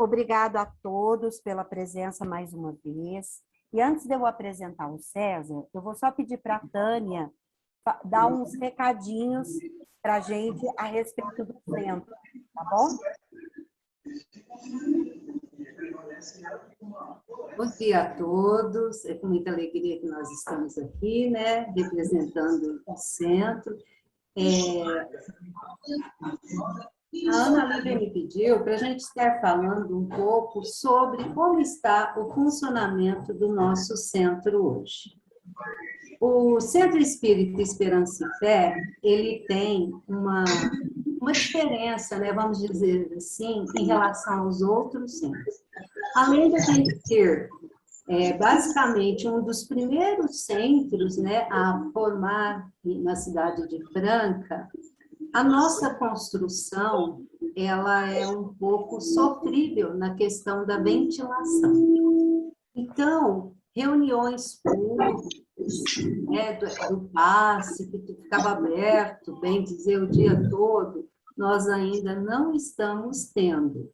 obrigado a todos pela presença mais uma vez. E antes de eu apresentar o César, eu vou só pedir para a Tânia dar uns recadinhos para a gente a respeito do centro, tá bom? Bom dia a todos, é com muita alegria que nós estamos aqui, né, representando o centro. A Ana Lívia me pediu para a gente estar falando um pouco sobre como está o funcionamento do nosso centro hoje. O Centro Espírita Esperança e Fé, ele tem uma diferença, né, vamos dizer assim, em relação aos outros centros. Além de a gente ter, basicamente, um dos primeiros centros, né, a formar na cidade de Franca, a nossa construção, ela é um pouco sofrível na questão da ventilação. Então, reuniões públicas, né, do passe, que ficava aberto, bem dizer, o dia todo, nós ainda não estamos tendo.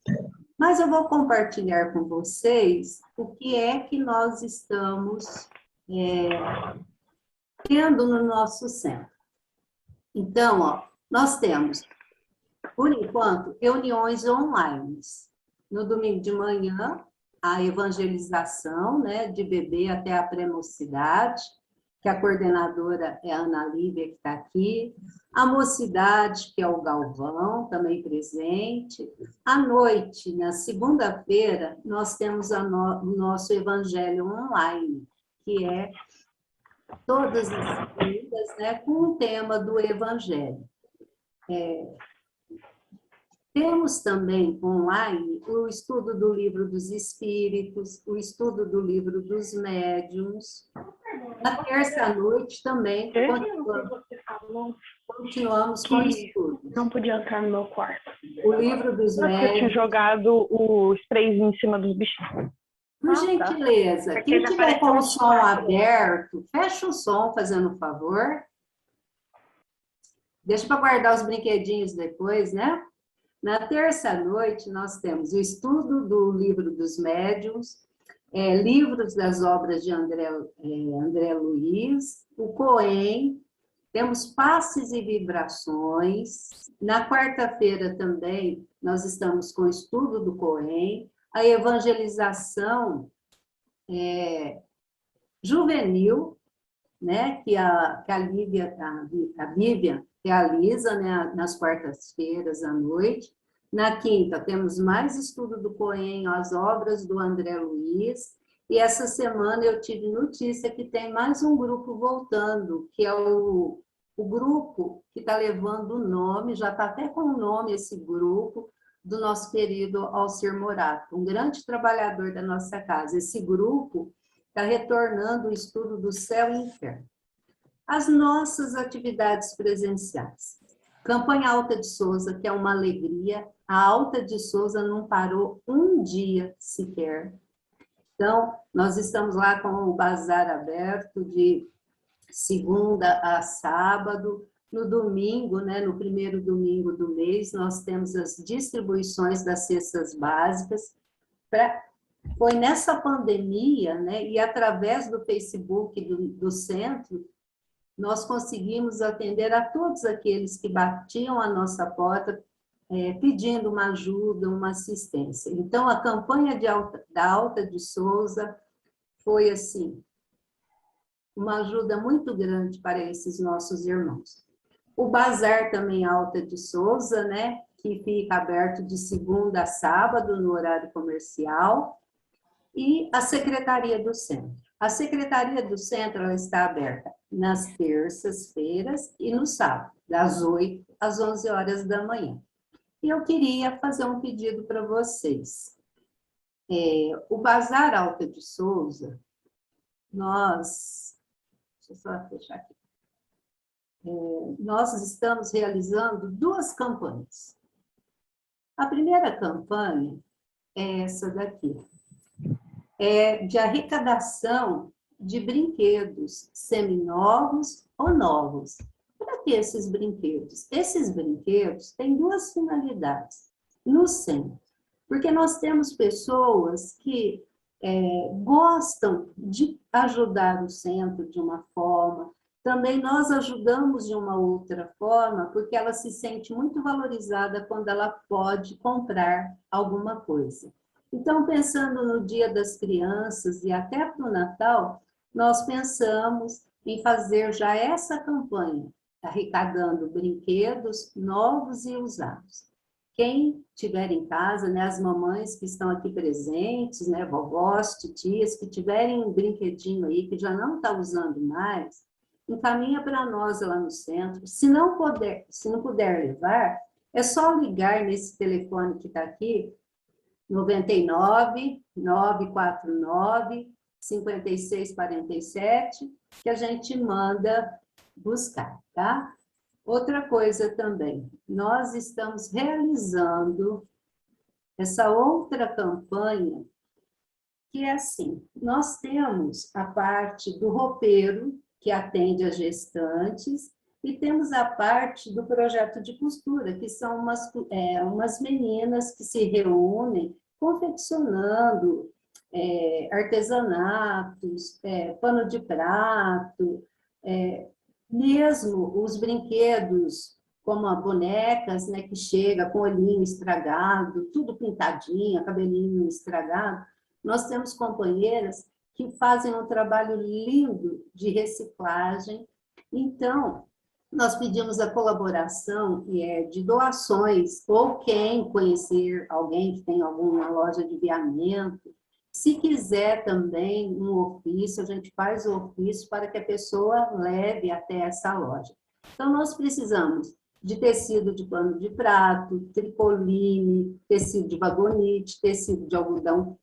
Mas eu vou compartilhar com vocês o que é que nós estamos tendo no nosso centro. Então, ó, nós temos, por enquanto, reuniões online. No domingo de manhã, a evangelização, né, de bebê até a pré-mocidade, que a coordenadora é a Ana Lívia, que está aqui. A mocidade, que é o Galvão, também presente. À noite, na segunda-feira, nós temos o nosso evangelho online, que é todas as segundas, né, com o tema do evangelho. Temos também online o estudo do livro dos espíritos, o estudo do livro dos médiuns. Na terça-noite também continuamos com o estudo. Não podia entrar no meu quarto. O livro dos médiuns. Eu tinha jogado o spray em cima dos bichinhos. Por gentileza, quem tiver com o som aberto, fecha o som, fazendo um favor. Deixa para guardar os brinquedinhos depois, né? Na terça-noite, nós temos o estudo do livro dos médiuns, livros das obras de André Luiz, o Cohen, temos passes e vibrações. Na quarta-feira também, nós estamos com o estudo do Cohen, a evangelização juvenil, né, que a Vivian realiza, né, nas quartas-feiras à noite. Na quinta, temos mais estudo do Cohen, as obras do André Luiz. E essa semana eu tive notícia que tem mais um grupo voltando, que é o grupo que está levando o nome, já está até com o nome esse grupo, do nosso querido Alcir Morato, um grande trabalhador da nossa casa. Esse grupo está retornando o estudo do céu e inferno. As nossas atividades presenciais. Campanha Alta de Souza, que é uma alegria. A Alta de Souza não parou um dia sequer. Então, nós estamos lá com o bazar aberto de segunda a sábado. No domingo, né, no primeiro domingo do mês, nós temos as distribuições das cestas básicas. Foi nessa pandemia, né, e através do Facebook do centro, nós conseguimos atender a todos aqueles que batiam a nossa porta pedindo uma ajuda, uma assistência. Então, a campanha da Alta de Souza foi, assim, uma ajuda muito grande para esses nossos irmãos. O Bazar também Alta de Souza, né, que fica aberto de segunda a sábado, no horário comercial, e a Secretaria do Centro. A Secretaria do Centro ela está aberta nas terças-feiras e no sábado, das 8 às 11 horas da manhã. E eu queria fazer um pedido para vocês. O Bazar Alta de Souza, deixa eu só fechar aqui. Nós estamos realizando 2 campanhas. A primeira campanha é essa daqui. De arrecadação de brinquedos seminovos ou novos. Para que esses brinquedos? Esses brinquedos têm 2 finalidades. No centro, Porque nós temos pessoas que gostam de ajudar o centro de uma forma, também nós ajudamos de uma outra forma, porque ela se sente muito valorizada quando ela pode comprar alguma coisa. Então, pensando no Dia das Crianças e até para o Natal, nós pensamos em fazer já essa campanha, arrecadando brinquedos novos e usados. Quem tiver em casa, né, as mamães que estão aqui presentes, né, vovós, titias, que tiverem um brinquedinho aí que já não está usando mais, encaminha para nós lá no centro. Se não puder levar, é só ligar nesse telefone que está aqui, 99 949 5647, que a gente manda buscar, tá? Outra coisa também, nós estamos realizando essa outra campanha, que é assim, nós temos a parte do roupeiro, que atende as gestantes, e temos a parte do projeto de costura, que são umas meninas que se reúnem confeccionando artesanatos, pano de prato, mesmo os brinquedos, como as bonecas, né, que chega com olhinho estragado, tudo pintadinho, cabelinho estragado. Nós temos companheiras que fazem um trabalho lindo de reciclagem. Então, nós pedimos a colaboração de doações, ou quem conhecer alguém que tem alguma loja de aviamento. Se quiser também um ofício, a gente faz o ofício para que a pessoa leve até essa loja. Então, nós precisamos de tecido de pano de prato, tricoline, tecido de vagonite, tecido de algodão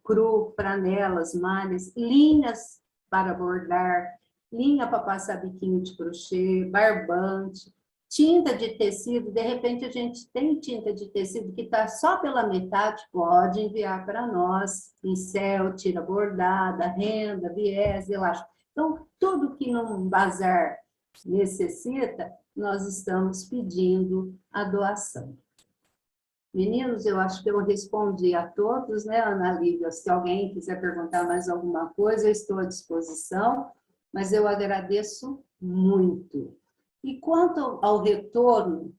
cru, franelas, malhas, linhas para bordar, linha para passar biquinho de crochê, barbante, tinta de tecido. De repente, a gente tem tinta de tecido que está só pela metade, pode enviar para nós, pincel, tira bordada, renda, viés, elástico. Então, tudo que num bazar necessita, nós estamos pedindo a doação. Meninos, eu acho que eu respondi a todos, né, Ana Lívia? Se alguém quiser perguntar mais alguma coisa, eu estou à disposição, mas eu agradeço muito. E quanto ao retorno,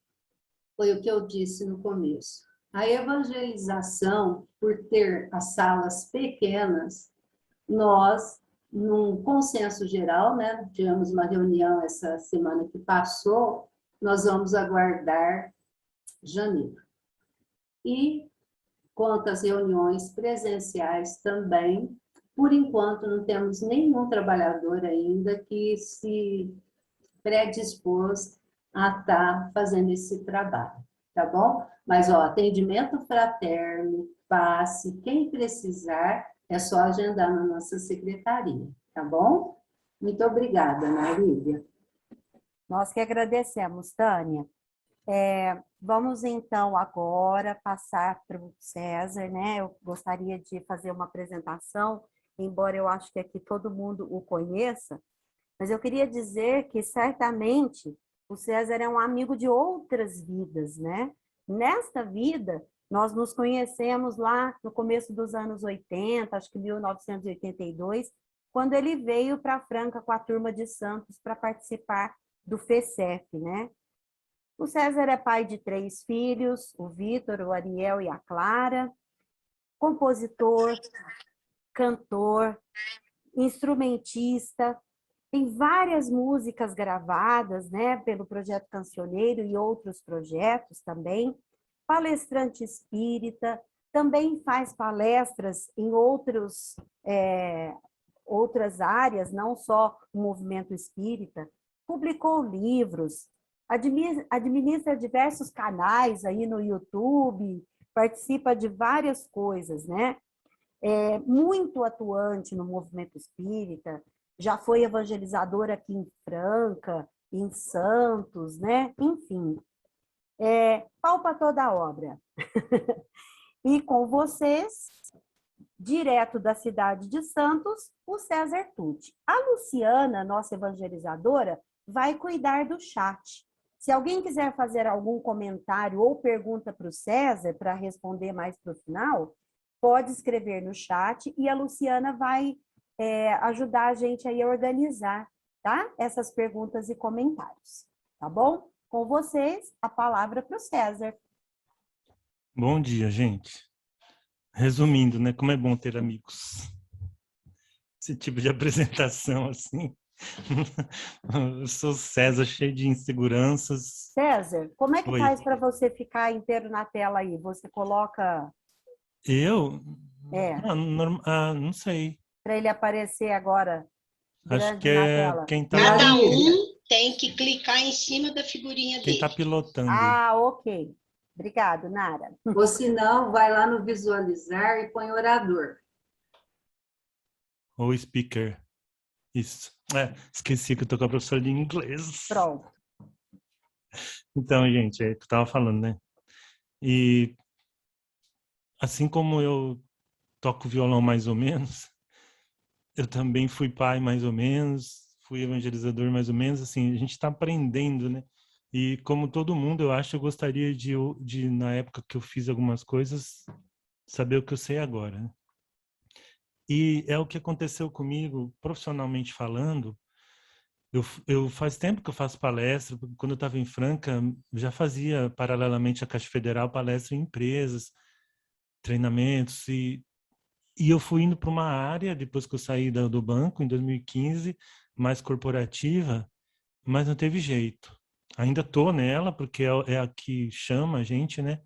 foi o que eu disse no começo. A evangelização, por ter as salas pequenas, nós, num consenso geral, né, tivemos uma reunião essa semana que passou, nós vamos aguardar janeiro. E quanto às reuniões presenciais também, por enquanto não temos nenhum trabalhador ainda que se predispôs a estar fazendo esse trabalho, tá bom? Mas, ó, atendimento fraterno, passe, quem precisar, é só agendar na nossa secretaria, tá bom? Muito obrigada, Ana Lívia. Nós que agradecemos, Tânia. Vamos, então, agora passar para o César, né? Eu gostaria de fazer uma apresentação, embora eu acho que aqui todo mundo o conheça, mas eu queria dizer que, certamente, o César é um amigo de outras vidas, né? Nesta vida, nós nos conhecemos lá no começo dos anos 80, acho que 1982, quando ele veio para Franca com a turma de Santos para participar do FECEF, né? O César é pai de 3 filhos, o Vitor, o Ariel e a Clara, compositor, cantor, instrumentista, tem várias músicas gravadas, né, pelo Projeto Cancioneiro e outros projetos também, palestrante espírita, também faz palestras em outras áreas, não só o movimento espírita, publicou livros, administra diversos canais aí no YouTube, participa de várias coisas, né? Muito atuante no movimento espírita, já foi evangelizador aqui em Franca, em Santos, né? Enfim, pau para toda a obra. E com vocês, direto da cidade de Santos, o César Tucci. A Luciana, nossa evangelizadora, vai cuidar do chat. Se alguém quiser fazer algum comentário ou pergunta para o César, para responder mais para o final, pode escrever no chat e a Luciana vai ajudar a gente aí a organizar, tá? Essas perguntas e comentários, tá bom? Com vocês, a palavra para o César. Bom dia, gente. Resumindo, né? Como é bom ter amigos. Esse tipo de apresentação, assim. Eu sou César, cheio de inseguranças. César, como é que Oi. faz para você ficar inteiro na tela aí? Você coloca Eu? Não sei. para ele aparecer agora Acho que grande na é tela? quem tá, Cada um tem que clicar em cima da figurinha quem tá dele. pilotando. Ah, ok. Obrigado, Nara. Ou se não, vai lá no visualizar e põe orador. Ou speaker. Isso. Esqueci que eu tô com a professora de inglês. Pronto. Então, gente, é o que eu tava falando, né? E assim como eu toco violão mais ou menos, eu também fui pai mais ou menos, fui evangelizador mais ou menos, assim, a gente está aprendendo, né? E como todo mundo, eu acho, eu gostaria de, na época que eu fiz algumas coisas, saber o que eu sei agora, né? E é o que aconteceu comigo, profissionalmente falando. Eu faz tempo que eu faço palestra. Quando eu estava em Franca, já fazia, paralelamente à Caixa Federal, palestra em empresas, treinamentos. E eu fui indo para uma área, depois que eu saí do banco, em 2015, mais corporativa, mas não teve jeito. Ainda tô nela, porque é a que chama a gente, né?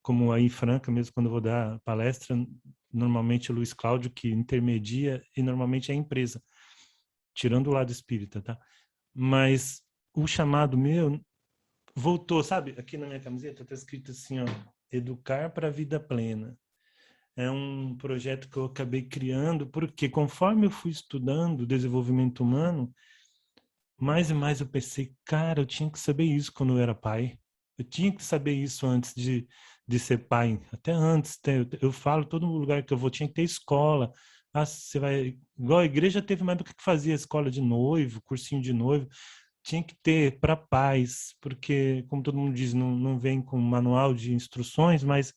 Como aí em Franca, mesmo quando eu vou dar palestra, normalmente é o Luiz Cláudio que intermedia, e normalmente é a empresa, tirando o lado espírita, tá? Mas o chamado meu voltou, sabe? Aqui na minha camiseta está escrito assim, ó, Educar para a Vida Plena. É um projeto que eu acabei criando, porque conforme eu fui estudando desenvolvimento humano, mais e mais eu pensei, cara, eu tinha que saber isso quando eu era pai. Eu tinha que saber isso antes de ser pai. Até antes, eu falo, todo lugar que eu vou tinha que ter escola. Ah, você vai... Igual a igreja teve uma época que fazia escola de noivo, cursinho de noivo. Tinha que ter para pais, porque, como todo mundo diz, não vem com manual de instruções, mas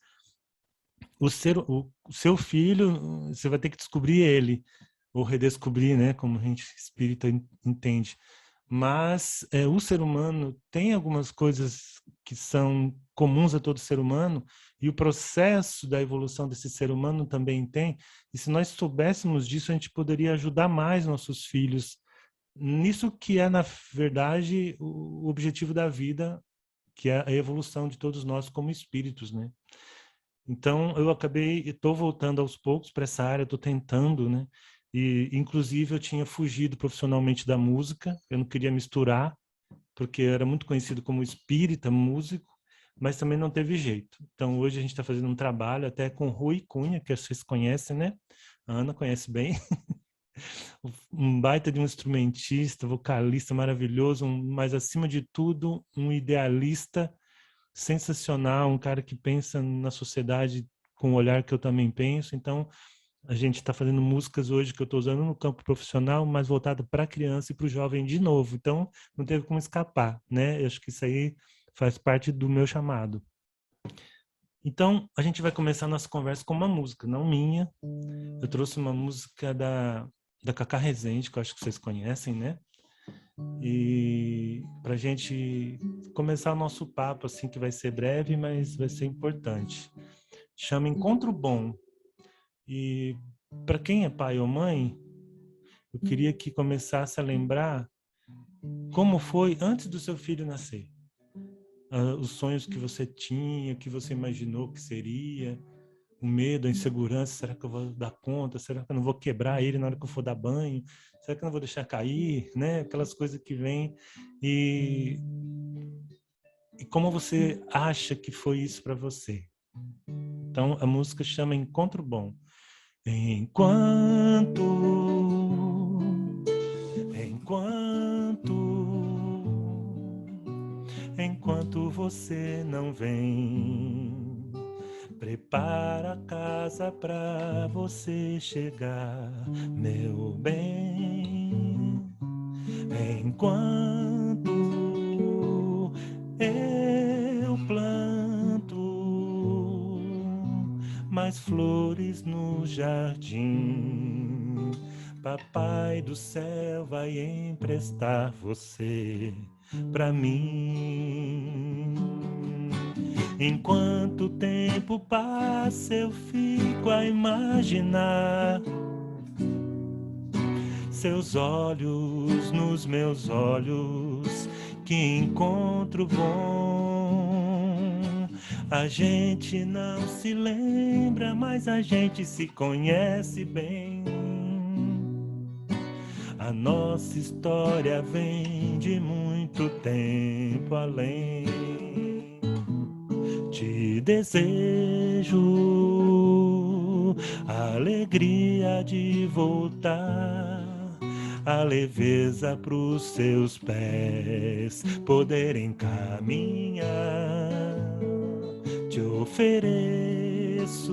o seu filho, você vai ter que descobrir ele, ou redescobrir, né, como a gente espírita entende. Mas o ser humano tem algumas coisas que são comuns a todo ser humano, e o processo da evolução desse ser humano também tem. E se nós soubéssemos disso, a gente poderia ajudar mais nossos filhos nisso que é, na verdade, o objetivo da vida, que é a evolução de todos nós como espíritos, né? Então, estou voltando aos poucos para essa área, estou tentando, né? E, inclusive, eu tinha fugido profissionalmente da música, eu não queria misturar, porque eu era muito conhecido como espírita, músico, mas também não teve jeito. Então, hoje a gente está fazendo um trabalho até com Rui Cunha, que vocês conhecem, né? A Ana conhece bem. Um baita de um instrumentista, vocalista maravilhoso, mas, acima de tudo, um idealista sensacional, um cara que pensa na sociedade com o olhar que eu também penso. Então, a gente está fazendo músicas hoje que eu estou usando no campo profissional, mas voltada para a criança e para o jovem de novo. Então, não teve como escapar, né? Eu acho que isso aí faz parte do meu chamado. Então, a gente vai começar a nossa conversa com uma música, não minha. Eu trouxe uma música da Cacá Rezende, que eu acho que vocês conhecem, né? E para a gente começar o nosso papo, assim, que vai ser breve, mas vai ser importante. Chama Encontro Bom. E para quem é pai ou mãe, eu queria que começasse a lembrar como foi antes do seu filho nascer. Os sonhos que você tinha, que você imaginou que seria, o medo, a insegurança, será que eu vou dar conta? Será que eu não vou quebrar ele na hora que eu for dar banho? Será que eu não vou deixar cair? Né? Aquelas coisas que vêm. E como você acha que foi isso para você? Então, a música chama Encontro Bom. Enquanto você não vem, prepara a casa pra você chegar, meu bem. Enquanto mais flores no jardim. Papai do céu vai emprestar você pra mim. Enquanto o tempo passa, eu fico a imaginar seus olhos nos meus olhos, que encontro bom. A gente não se lembra, mas a gente se conhece bem. A nossa história vem de muito tempo além. Te desejo a alegria de voltar, a leveza pros seus pés poderem caminhar. Te ofereço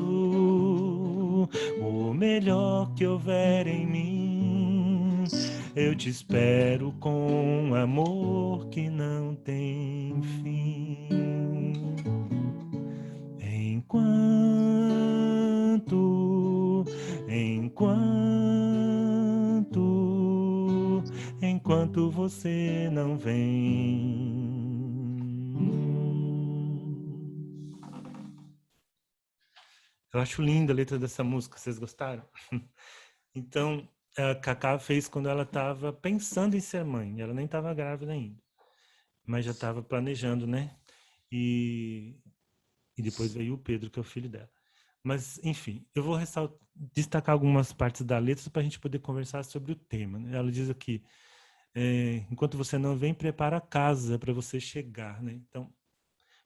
o melhor que houver em mim. Eu te espero com um amor que não tem fim. Enquanto você não vem. Eu acho linda a letra dessa música, vocês gostaram? Então, a Cacá fez quando ela estava pensando em ser mãe, ela nem estava grávida ainda, mas já estava planejando, né? E depois veio o Pedro, que é o filho dela. Mas, enfim, eu vou destacar algumas partes da letra para a gente poder conversar sobre o tema, né? Ela diz aqui, enquanto você não vem, prepara a casa para você chegar, né? Então,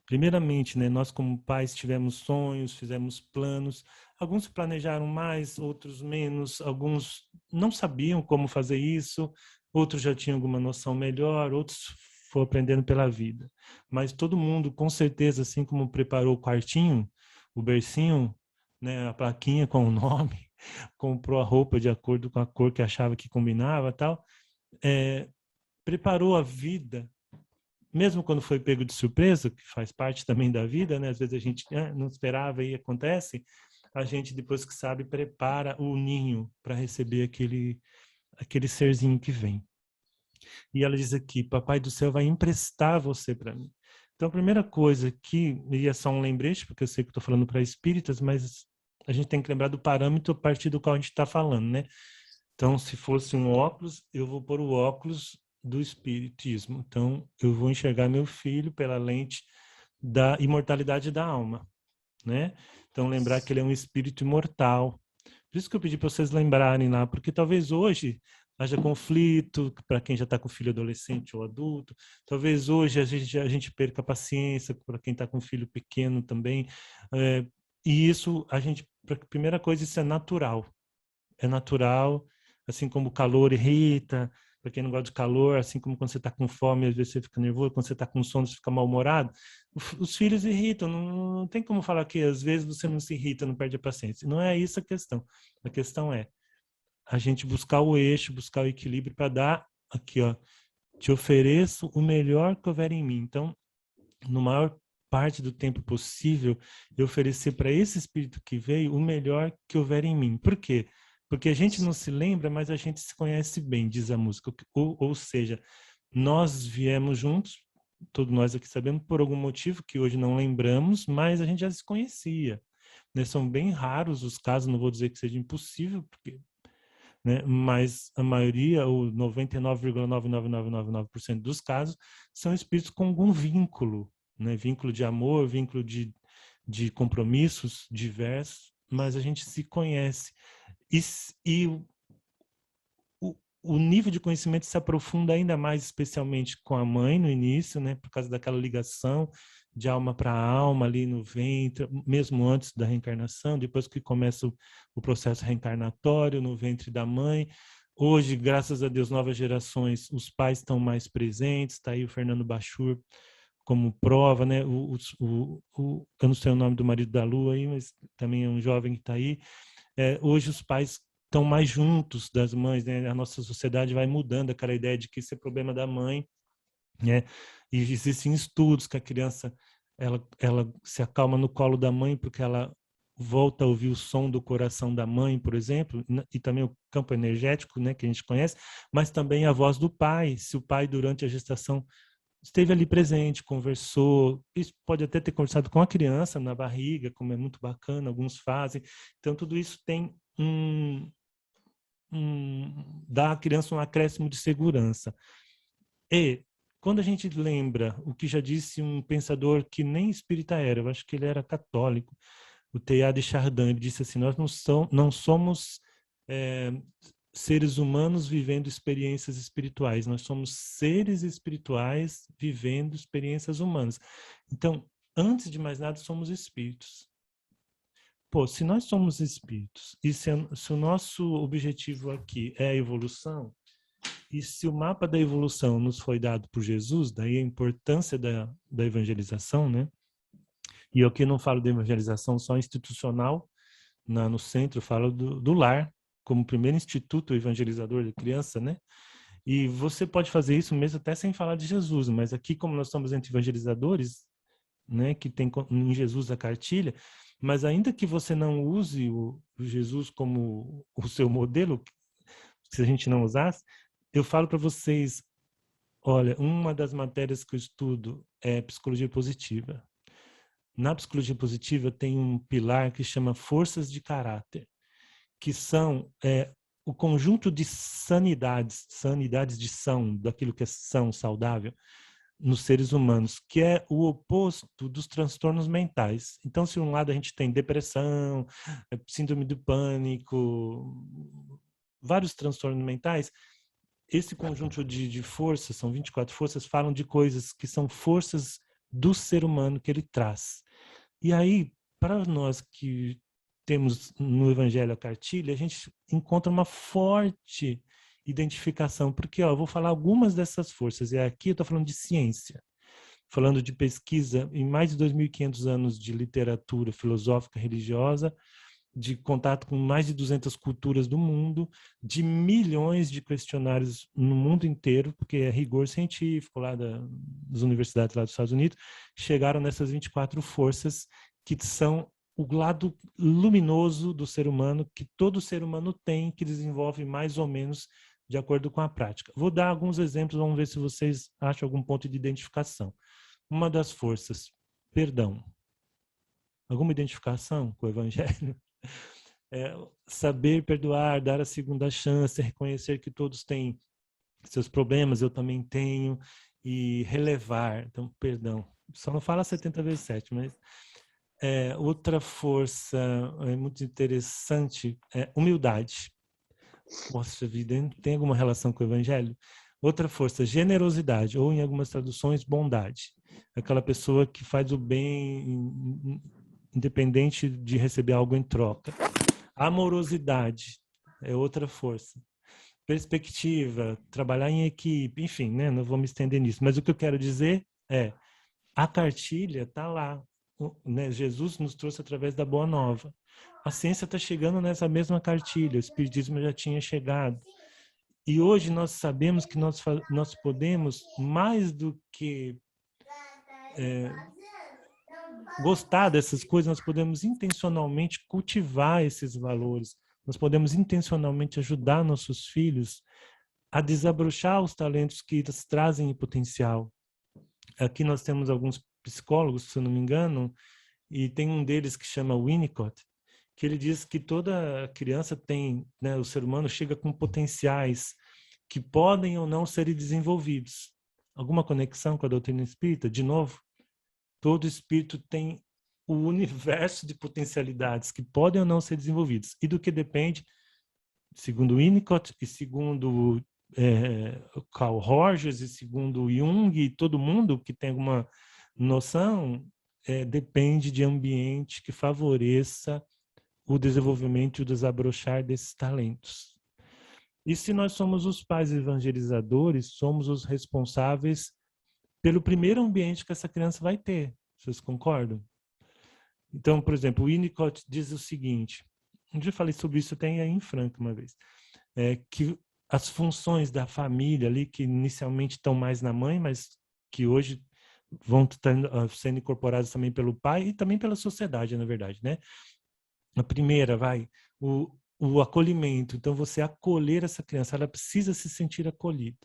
primeiramente, né, nós como pais tivemos sonhos, fizemos planos, alguns planejaram mais, outros menos, alguns não sabiam como fazer isso, outros já tinham alguma noção melhor, outros foram aprendendo pela vida. Mas todo mundo, com certeza, assim como preparou o quartinho, o bercinho, né, a plaquinha com o nome, comprou a roupa de acordo com a cor que achava que combinava, tal, preparou a vida, mesmo quando foi pego de surpresa, que faz parte também da vida, né? Às vezes a gente não esperava e acontece, a gente, depois que sabe, prepara o ninho para receber aquele serzinho que vem. E ela diz aqui, Papai do Céu vai emprestar você para mim. Então, a primeira coisa que, e é só um lembrete, porque eu sei que estou falando para espíritas, mas a gente tem que lembrar do parâmetro a partir do qual a gente está falando, né? Então, se fosse um óculos, eu vou pôr o óculos do espiritismo. Então, eu vou enxergar meu filho pela lente da imortalidade da alma, né? Então, lembrar que ele é um espírito imortal. Por isso que eu pedi para vocês lembrarem lá, porque talvez hoje haja conflito para quem já está com filho adolescente ou adulto. Talvez hoje a gente perca a paciência para quem está com filho pequeno também. E isso, a primeira coisa, isso é natural. É natural, assim como o calor irrita, para quem não gosta de calor, assim como quando você está com fome, às vezes você fica nervoso, quando você está com sono, você fica mal-humorado. Os filhos irritam, não tem como falar que às vezes você não se irrita, não perde a paciência. Não é isso a questão. A questão é a gente buscar o eixo, buscar o equilíbrio para dar aqui, ó, te ofereço o melhor que houver em mim. Então, no maior parte do tempo possível, eu oferecer para esse espírito que veio o melhor que houver em mim. Por quê? Porque a gente não se lembra, mas a gente se conhece bem, diz a música. Ou seja, nós viemos juntos, todos nós aqui sabemos, por algum motivo que hoje não lembramos, mas a gente já se conhecia. Né? São bem raros os casos, não vou dizer que seja impossível, porque, né? Mas a maioria, ou 99,99999% dos casos, são espíritos com algum vínculo, né? Vínculo de amor, vínculo de compromissos diversos, mas a gente se conhece. E o nível de conhecimento se aprofunda ainda mais, especialmente com a mãe no início, né? Por causa daquela ligação de alma para alma ali no ventre, mesmo antes da reencarnação, depois que começa o processo reencarnatório no ventre da mãe. Hoje, graças a Deus, novas gerações, os pais estão mais presentes, está aí o Fernando Bachur como prova, né? Eu não sei o nome do marido da Lu aí, mas também é um jovem que está aí. Hoje os pais estão mais juntos das mães, né? A nossa sociedade vai mudando aquela ideia de que isso é problema da mãe, né? E existem estudos que a criança ela se acalma no colo da mãe porque ela volta a ouvir o som do coração da mãe, por exemplo, e também o campo energético, né, que a gente conhece, mas também a voz do pai. Se o pai, durante a gestação, esteve ali presente, conversou, isso pode até ter conversado com a criança na barriga, como é muito bacana, alguns fazem. Então, tudo isso tem dá à criança um acréscimo de segurança. E quando a gente lembra o que já disse um pensador que nem espírita era, eu acho que ele era católico, o Teilhard de Chardin, ele disse assim: nós não somos seres humanos vivendo experiências espirituais, nós somos seres espirituais vivendo experiências humanas. Então, antes de mais nada, somos espíritos. Pô, se nós somos espíritos e se o nosso objetivo aqui é a evolução, e se o mapa da evolução nos foi dado por Jesus, daí a importância da evangelização, né? E eu aqui não falo de evangelização só institucional, no centro, eu falo do lar, como primeiro instituto evangelizador da criança, né? E você pode fazer isso mesmo até sem falar de Jesus, mas aqui, como nós somos entre evangelizadores, né, que tem em Jesus a cartilha, mas ainda que você não use o Jesus como o seu modelo, se a gente não usasse, eu falo para vocês, olha, uma das matérias que eu estudo é psicologia positiva. Na psicologia positiva tem um pilar que chama forças de caráter, que são o conjunto de sanidades de são, daquilo que é são, saudável, nos seres humanos, que é o oposto dos transtornos mentais. Então, se um lado a gente tem depressão, síndrome do pânico, vários transtornos mentais, esse conjunto de forças, são 24 forças, falam de coisas que são forças do ser humano que ele traz. E aí, para nós que temos no Evangelho a cartilha, a gente encontra uma forte identificação, porque eu vou falar algumas dessas forças, e aqui eu estou falando de ciência, falando de pesquisa em mais de 2.500 anos de literatura filosófica religiosa, de contato com mais de 200 culturas do mundo, de milhões de questionários no mundo inteiro, porque é rigor científico lá das universidades lá dos Estados Unidos, chegaram nessas 24 forças que são o lado luminoso do ser humano, que todo ser humano tem, que desenvolve mais ou menos de acordo com a prática. Vou dar alguns exemplos, vamos ver se vocês acham algum ponto de identificação. Uma das forças, perdão. Alguma identificação com o Evangelho? Saber perdoar, dar a segunda chance, reconhecer que todos têm seus problemas, eu também tenho, e relevar. Então, perdão. Só não fala 70 vezes 7, mas outra força muito interessante é humildade. Poxa vida, tem alguma relação com o Evangelho? Outra força, generosidade, ou em algumas traduções, bondade. Aquela pessoa que faz o bem independente de receber algo em troca. Amorosidade é outra força. Perspectiva, trabalhar em equipe, enfim, né? Não vou me estender nisso. Mas o que eu quero dizer é, a cartilha está lá. Né? Jesus nos trouxe através da Boa Nova. A ciência está chegando nessa mesma cartilha. O Espiritismo já tinha chegado. E hoje nós sabemos que nós podemos, mais do que gostar dessas coisas, nós podemos intencionalmente cultivar esses valores. Nós podemos intencionalmente ajudar nossos filhos a desabrochar os talentos que eles trazem em potencial. Aqui nós temos alguns psicólogos, se eu não me engano, e tem um deles que chama Winnicott, que ele diz que toda criança tem, né, o ser humano chega com potenciais que podem ou não serem desenvolvidos. Alguma conexão com a doutrina espírita? De novo, todo espírito tem o universo de potencialidades que podem ou não ser desenvolvidas. E do que depende, segundo Winnicott e segundo Carl Rogers e segundo Jung e todo mundo que tem alguma noção, depende de ambiente que favoreça o desenvolvimento e o desabrochar desses talentos. E se nós somos os pais evangelizadores, somos os responsáveis pelo primeiro ambiente que essa criança vai ter. Vocês concordam? Então, por exemplo, o Winnicott diz o seguinte, um dia eu falei sobre isso até em Franca uma vez, que as funções da família ali, que inicialmente estão mais na mãe, mas que hoje vão sendo incorporadas também pelo pai e também pela sociedade, na verdade, né? A primeira, o acolhimento. Então, você acolher essa criança, ela precisa se sentir acolhida.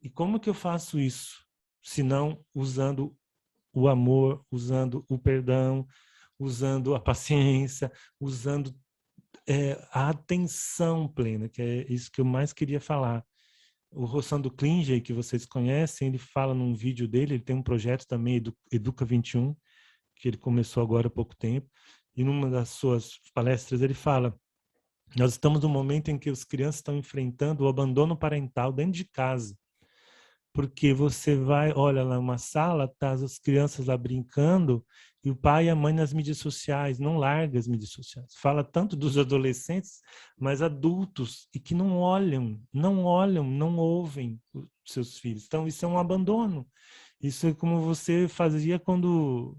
E como que eu faço isso? Se não usando o amor, usando o perdão, usando a paciência, usando a atenção plena, que é isso que eu mais queria falar. O Rossandro Klinger, que vocês conhecem, ele fala num vídeo dele, ele tem um projeto também, Educa 21, que ele começou agora há pouco tempo, e numa das suas palestras ele fala: nós estamos no momento em que as crianças estão enfrentando o abandono parental dentro de casa. Porque você olha lá uma sala, tá as crianças lá brincando e o pai e a mãe nas mídias sociais, não larga as mídias sociais. Fala tanto dos adolescentes, mas adultos, e que não olham, não ouvem os seus filhos. Então, isso é um abandono. Isso é como você fazia quando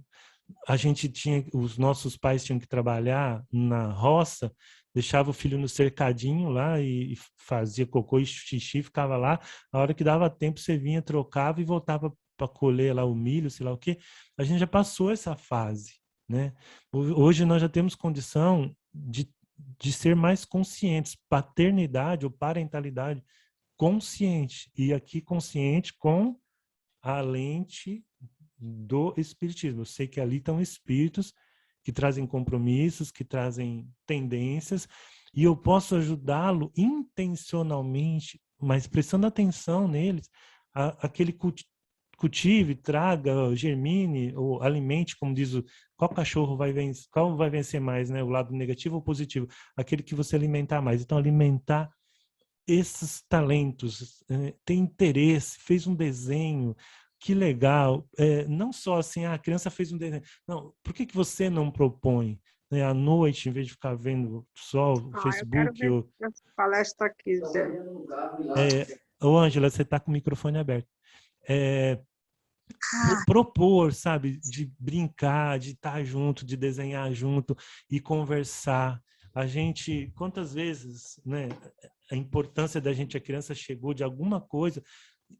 os nossos pais tinham que trabalhar na roça, deixava o filho no cercadinho lá e fazia cocô e xixi, ficava lá. A hora que dava tempo, você vinha, trocava e voltava para colher lá o milho, sei lá o quê. A gente já passou essa fase, né? Hoje nós já temos condição de ser mais conscientes, paternidade ou parentalidade consciente. E aqui consciente com a lente do espiritismo. Eu sei que ali estão espíritos que trazem compromissos, que trazem tendências, e eu posso ajudá-lo intencionalmente, mas prestando atenção neles, aquele cultive, traga, germine, ou alimente, como diz qual cachorro qual vai vencer mais, né? O lado negativo ou positivo? Aquele que você alimentar mais. Então, alimentar esses talentos, tem interesse, fez um desenho, que legal. Não só assim, a criança fez um desenho. Não, por que você não propõe, né, à noite, em vez de ficar vendo só o Facebook? Eu quero ver essa palestra aqui. Ô, Ângela, você está com o microfone aberto. Propor, sabe, de brincar, de estar junto, de desenhar junto e conversar. A gente, quantas vezes, né, a importância da gente, a criança chegou de alguma coisa,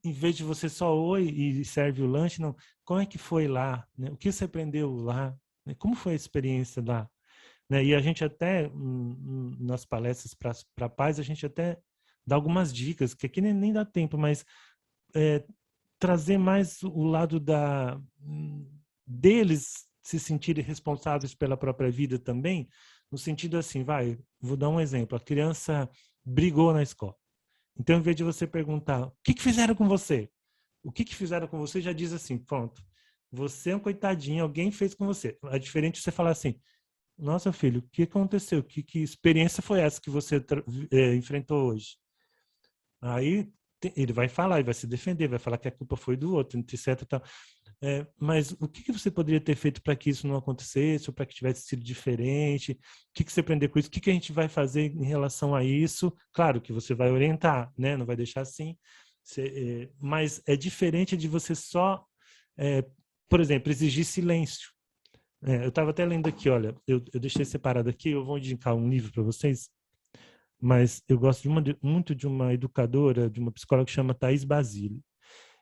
em vez de você só oi e serve o lanche, não, como é que foi lá? Né? O que você aprendeu lá? Né? Como foi a experiência lá? Né? E a gente até, nas palestras para pais, a gente até dá algumas dicas, que aqui nem dá tempo, mas trazer mais o lado deles se sentirem responsáveis pela própria vida também, no sentido assim, vou dar um exemplo, a criança brigou na escola. Então, em vez de você perguntar, o que fizeram com você? O que fizeram com você já diz assim, pronto, você é um coitadinho, alguém fez com você. É diferente você falar assim, nossa, filho, o que aconteceu? Que experiência foi essa que você enfrentou hoje? Aí ele vai falar, ele vai se defender, vai falar que a culpa foi do outro, etc. Tal. Mas o que você poderia ter feito para que isso não acontecesse, ou para que tivesse sido diferente? O que você aprendeu com isso? O que a gente vai fazer em relação a isso? Claro que você vai orientar, né? Não vai deixar assim. Mas é diferente de você só, por exemplo, exigir silêncio. Eu estava até lendo aqui, olha, eu deixei separado aqui, eu vou indicar um livro para vocês, mas eu gosto muito de uma educadora, de uma psicóloga que chama Thaís Basile.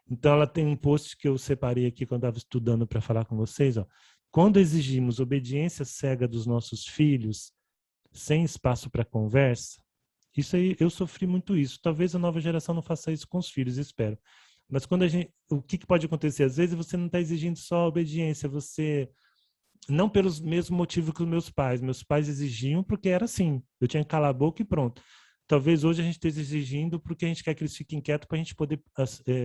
Então, ela tem um post que eu separei aqui quando estava estudando para falar com vocês. Ó. Quando exigimos obediência cega dos nossos filhos, sem espaço para conversa, isso aí, eu sofri muito isso. Talvez a nova geração não faça isso com os filhos, espero. Mas quando o que pode acontecer? Às vezes você não está exigindo só obediência, você... Não pelos mesmos motivos que os meus pais. Meus pais exigiam porque era assim. Eu tinha que calar a boca e pronto. Talvez hoje a gente esteja exigindo porque a gente quer que eles fiquem quietos para a gente poder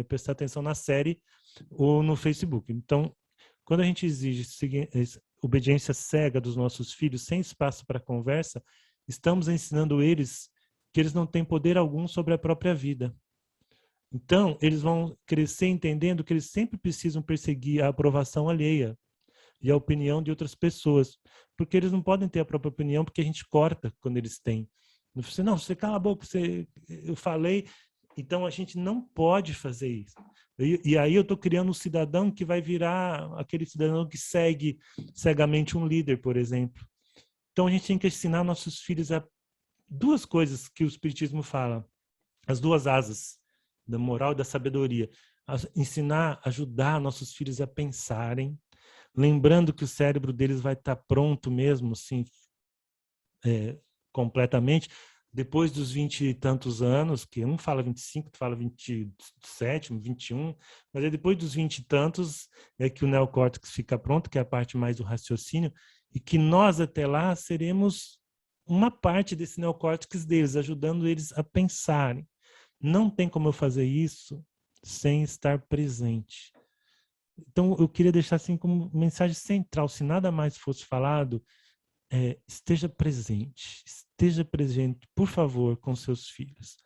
prestar atenção na série ou no Facebook. Então, quando a gente exige obediência cega dos nossos filhos, sem espaço para conversa, estamos ensinando eles que eles não têm poder algum sobre a própria vida. Então, eles vão crescer entendendo que eles sempre precisam perseguir a aprovação alheia e a opinião de outras pessoas, porque eles não podem ter a própria opinião, porque a gente corta quando eles têm. Não, você cala a boca, eu falei, então a gente não pode fazer isso. E aí eu estou criando um cidadão que vai virar aquele cidadão que segue cegamente um líder, por exemplo. Então a gente tem que ensinar nossos filhos a duas coisas que o Espiritismo fala, as duas asas, da moral e da sabedoria. Ensinar, ajudar nossos filhos a pensarem, lembrando que o cérebro deles vai estar pronto mesmo, assim, completamente, depois dos 20 e tantos anos, que um fala 25, outro fala 27, 21, mas é depois dos 20 e tantos é que o neocórtex fica pronto, que é a parte mais do raciocínio, e que nós até lá seremos uma parte desse neocórtex deles, ajudando eles a pensarem. Não tem como eu fazer isso sem estar presente. Então, eu queria deixar assim como mensagem central, se nada mais fosse falado, esteja presente, por favor, com seus filhos.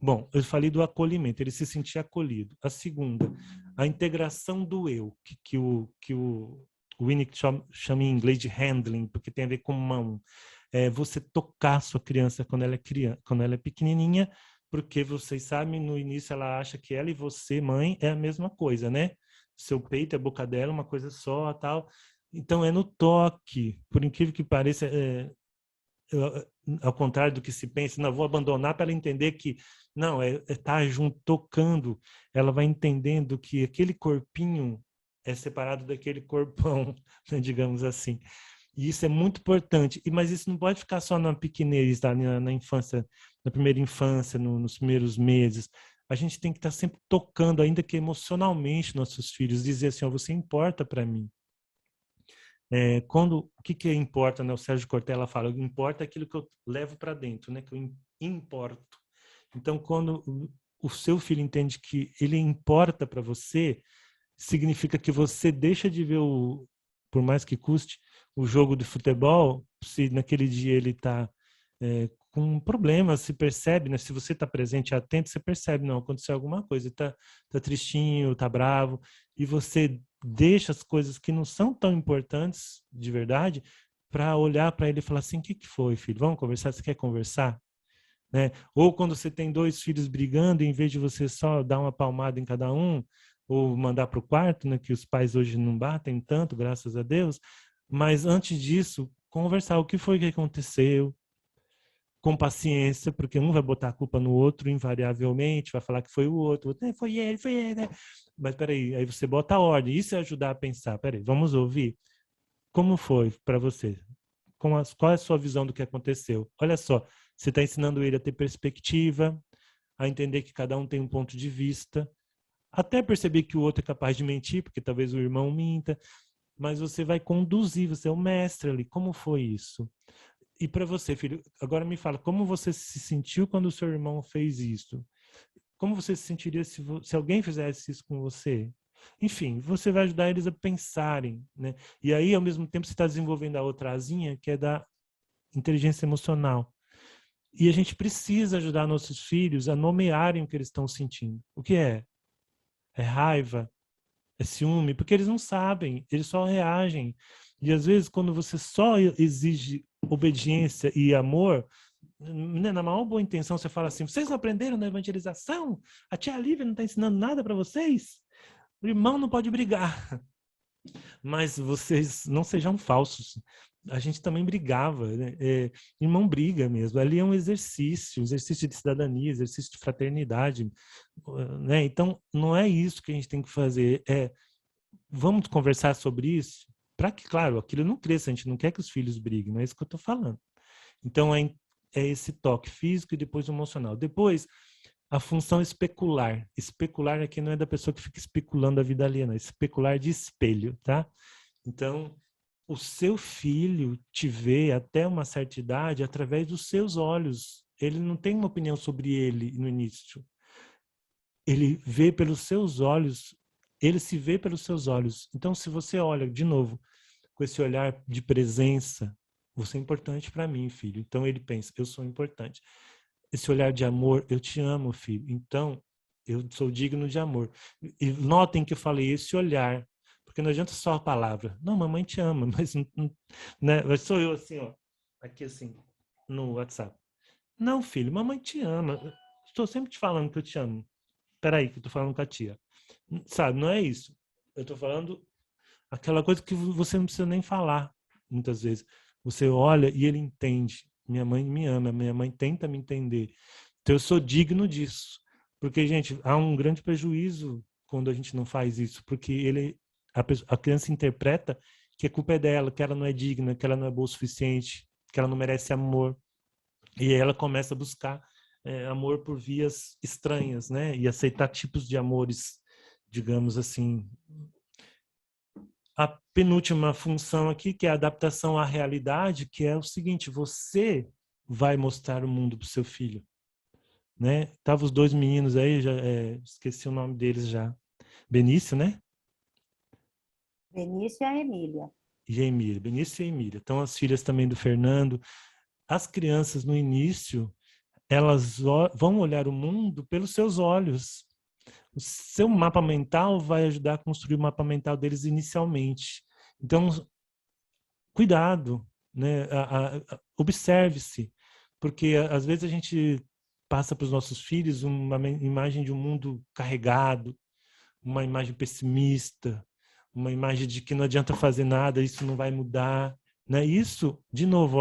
Bom, eu falei do acolhimento, ele se sentir acolhido. A segunda, a integração do eu, que o Winnicott chama em inglês de handling, porque tem a ver com mão. Você tocar sua criança quando ela é pequenininha, porque vocês sabem, no início ela acha que ela e você, mãe, é a mesma coisa, né? Seu peito, a boca dela, uma coisa só, tal. Então, é no toque, por incrível que pareça, ao contrário do que se pensa, não, vou abandonar para ela entender que, não, estar junto, tocando, ela vai entendendo que aquele corpinho é separado daquele corpão, né, digamos assim. E isso é muito importante, mas isso não pode ficar só na pequenez, tá? Na infância, na primeira infância, nos primeiros meses. A gente tem que estar sempre tocando, ainda que emocionalmente, nossos filhos, dizer assim, você importa para mim. O que importa, né? O Sérgio Cortella fala, importa aquilo que eu levo para dentro, né? Que eu importo. Então, quando o seu filho entende que ele importa para você, significa que você deixa de ver, por mais que custe, o jogo de futebol, se naquele dia ele está com problemas, se percebe, né? Se você está presente e atento, você percebe, não, aconteceu alguma coisa, tá tristinho, tá bravo, e você deixa as coisas que não são tão importantes, de verdade, para olhar para ele e falar assim, o que foi, filho? Vamos conversar? Você quer conversar? Né? Ou quando você tem 2 filhos brigando, em vez de você só dar uma palmada em cada um, ou mandar para o quarto, né? Que os pais hoje não batem tanto, graças a Deus, mas antes disso, conversar o que foi que aconteceu, com paciência, porque um vai botar a culpa no outro, invariavelmente, vai falar que foi o outro, foi ele, né? Mas peraí, aí você bota a ordem, isso é ajudar a pensar, peraí, vamos ouvir. Como foi para você? Qual é a sua visão do que aconteceu? Olha só, você está ensinando ele a ter perspectiva, a entender que cada um tem um ponto de vista, até perceber que o outro é capaz de mentir, porque talvez o irmão minta, mas você vai conduzir, você é o mestre ali. Como foi isso? E para você, filho, agora me fala, como você se sentiu quando o seu irmão fez isso? Como você se sentiria se alguém fizesse isso com você? Enfim, você vai ajudar eles a pensarem, né? E aí, ao mesmo tempo, você está desenvolvendo a outra asinha, que é da inteligência emocional. E a gente precisa ajudar nossos filhos a nomearem o que eles estão sentindo. O que é? É raiva? É ciúme? Porque eles não sabem, eles só reagem. E às vezes, quando você só exige obediência e amor, na maior boa intenção, você fala assim, vocês não aprenderam na evangelização? A tia Lívia não está ensinando nada para vocês? O irmão não pode brigar. Mas vocês não sejam falsos. A gente também brigava, né? Irmão briga mesmo. Ali é um exercício de cidadania, exercício de fraternidade, né? Então, não é isso que a gente tem que fazer. Vamos conversar sobre isso para que, claro, aquilo não cresça. A gente não quer que os filhos briguem, não é isso que eu estou falando. Então, é esse toque físico e depois emocional. Depois, a função especular. Especular aqui não é da pessoa que fica especulando a vida alheia, especular de espelho, tá? Então, o seu filho te vê até uma certa idade através dos seus olhos. Ele não tem uma opinião sobre ele no início. Ele vê pelos seus olhos, ele se vê pelos seus olhos. Então, se você olha, de novo, com esse olhar de presença, você é importante para mim, filho. Então, ele pensa, eu sou importante. Esse olhar de amor, eu te amo, filho. Então, eu sou digno de amor. E notem que eu falei esse olhar, porque não adianta só a palavra. Não, mamãe te ama, mas né? Mas sou eu assim, ó, aqui assim, no WhatsApp. Não, filho, mamãe te ama. Estou sempre te falando que eu te amo. Peraí, que eu tô falando com a tia. Sabe, não é isso. Eu tô falando aquela coisa que você não precisa nem falar, muitas vezes. Você olha e ele entende. Minha mãe me ama, minha mãe tenta me entender. Então eu sou digno disso. Porque, gente, há um grande prejuízo quando a gente não faz isso, porque A criança interpreta que a culpa é dela, que ela não é digna, que ela não é boa o suficiente, que ela não merece amor. E aí ela começa a buscar amor por vias estranhas, né? E aceitar tipos de amores, digamos assim. A penúltima função aqui, que é a adaptação à realidade, que é o seguinte: você vai mostrar o mundo para o seu filho, né? Tava os dois meninos aí, já esqueci o nome deles já. Benício, né? Benício e a Emília. E a Emília. Benício e a Emília. Então, as filhas também do Fernando. As crianças, no início, elas vão olhar o mundo pelos seus olhos. O seu mapa mental vai ajudar a construir o mapa mental deles inicialmente. Então, cuidado, né? Observe-se, porque às vezes a gente passa para os nossos filhos uma imagem de um mundo carregado, uma imagem pessimista, uma imagem de que não adianta fazer nada, isso não vai mudar, né? Isso, de novo,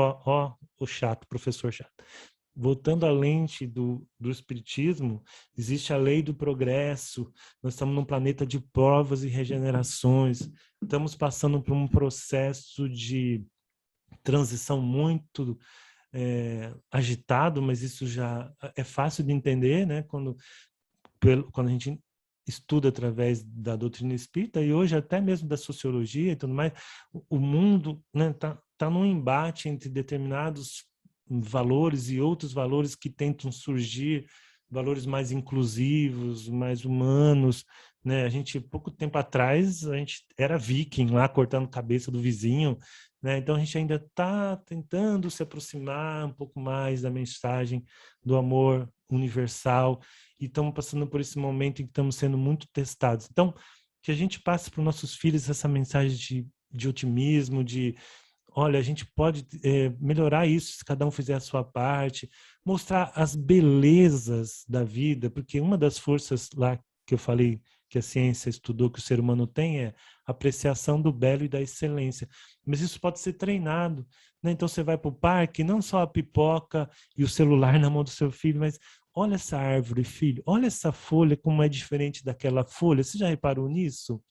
o chato, professor chato. Voltando à lente do espiritismo, existe a lei do progresso. Nós estamos num planeta de provas e regenerações. Estamos passando por um processo de transição muito agitado, mas isso já é fácil de entender, né? Quando a gente estuda através da doutrina espírita e hoje até mesmo da sociologia e tudo mais, o mundo, né, tá num embate entre determinados valores e outros valores que tentam surgir, valores mais inclusivos, mais humanos, né? A gente, pouco tempo atrás, a gente era viking lá, cortando cabeça do vizinho, né? Então a gente ainda está tentando se aproximar um pouco mais da mensagem do amor universal e estamos passando por esse momento em que estamos sendo muito testados. Então, que a gente passe para os nossos filhos essa mensagem de otimismo, de olha, a gente pode melhorar isso se cada um fizer a sua parte, mostrar as belezas da vida, porque uma das forças lá que eu falei que a ciência estudou que o ser humano tem é a apreciação do belo e da excelência. Mas isso pode ser treinado, né? Então você vai para o parque, não só a pipoca e o celular na mão do seu filho, mas olha essa árvore, filho, olha essa folha, como é diferente daquela folha. Você já reparou nisso?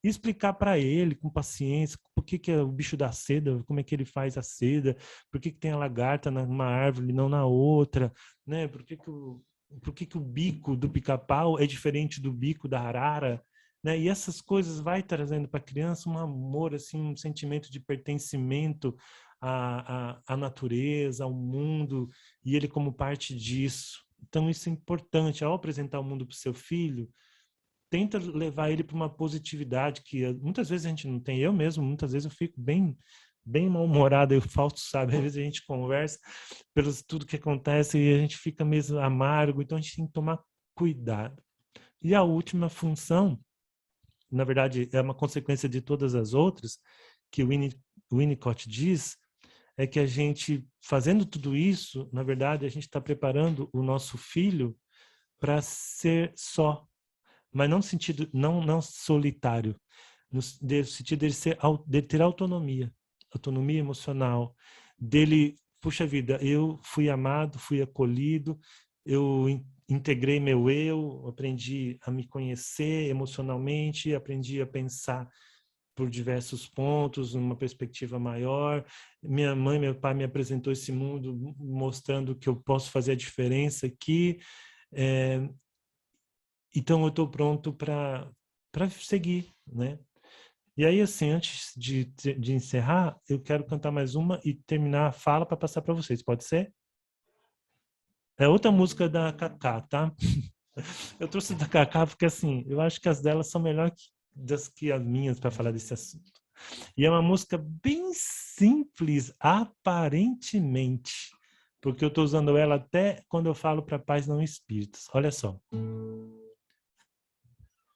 E explicar para ele com paciência por que é o bicho da seda, como é que ele faz a seda, por que tem a lagarta numa árvore e não na outra, né? Por que o bico do pica-pau é diferente do bico da arara, né? E essas coisas vai trazendo para a criança um amor, assim, um sentimento de pertencimento à natureza, ao mundo, e ele como parte disso. Então, isso é importante. Ao apresentar o mundo para o seu filho, tenta levar ele para uma positividade que muitas vezes a gente não tem. Eu mesmo, muitas vezes eu fico bem mal-humorado, e o Fausto sabe, às vezes a gente conversa pelos tudo que acontece e a gente fica mesmo amargo, então a gente tem que tomar cuidado. E a última função, na verdade, é uma consequência de todas as outras, que o Winnicott diz, é que a gente, fazendo tudo isso, na verdade, a gente está preparando o nosso filho para ser só, mas não no sentido, não solitário, no sentido de ter autonomia emocional, dele, puxa vida, eu fui amado, fui acolhido, eu integrei meu eu, aprendi a me conhecer emocionalmente, aprendi a pensar por diversos pontos, numa perspectiva maior. Minha mãe, meu pai me apresentou esse mundo mostrando que eu posso fazer a diferença aqui. Então eu estou pronto para seguir, né? E aí, assim, antes de encerrar, eu quero cantar mais uma e terminar a fala para passar para vocês. Pode ser? É outra música da Cacá, tá? Eu trouxe da Cacá porque, assim, eu acho que as delas são melhores que as minhas para falar desse assunto. E é uma música bem simples, aparentemente, porque eu estou usando ela até quando eu falo para pais não espíritas. Olha só.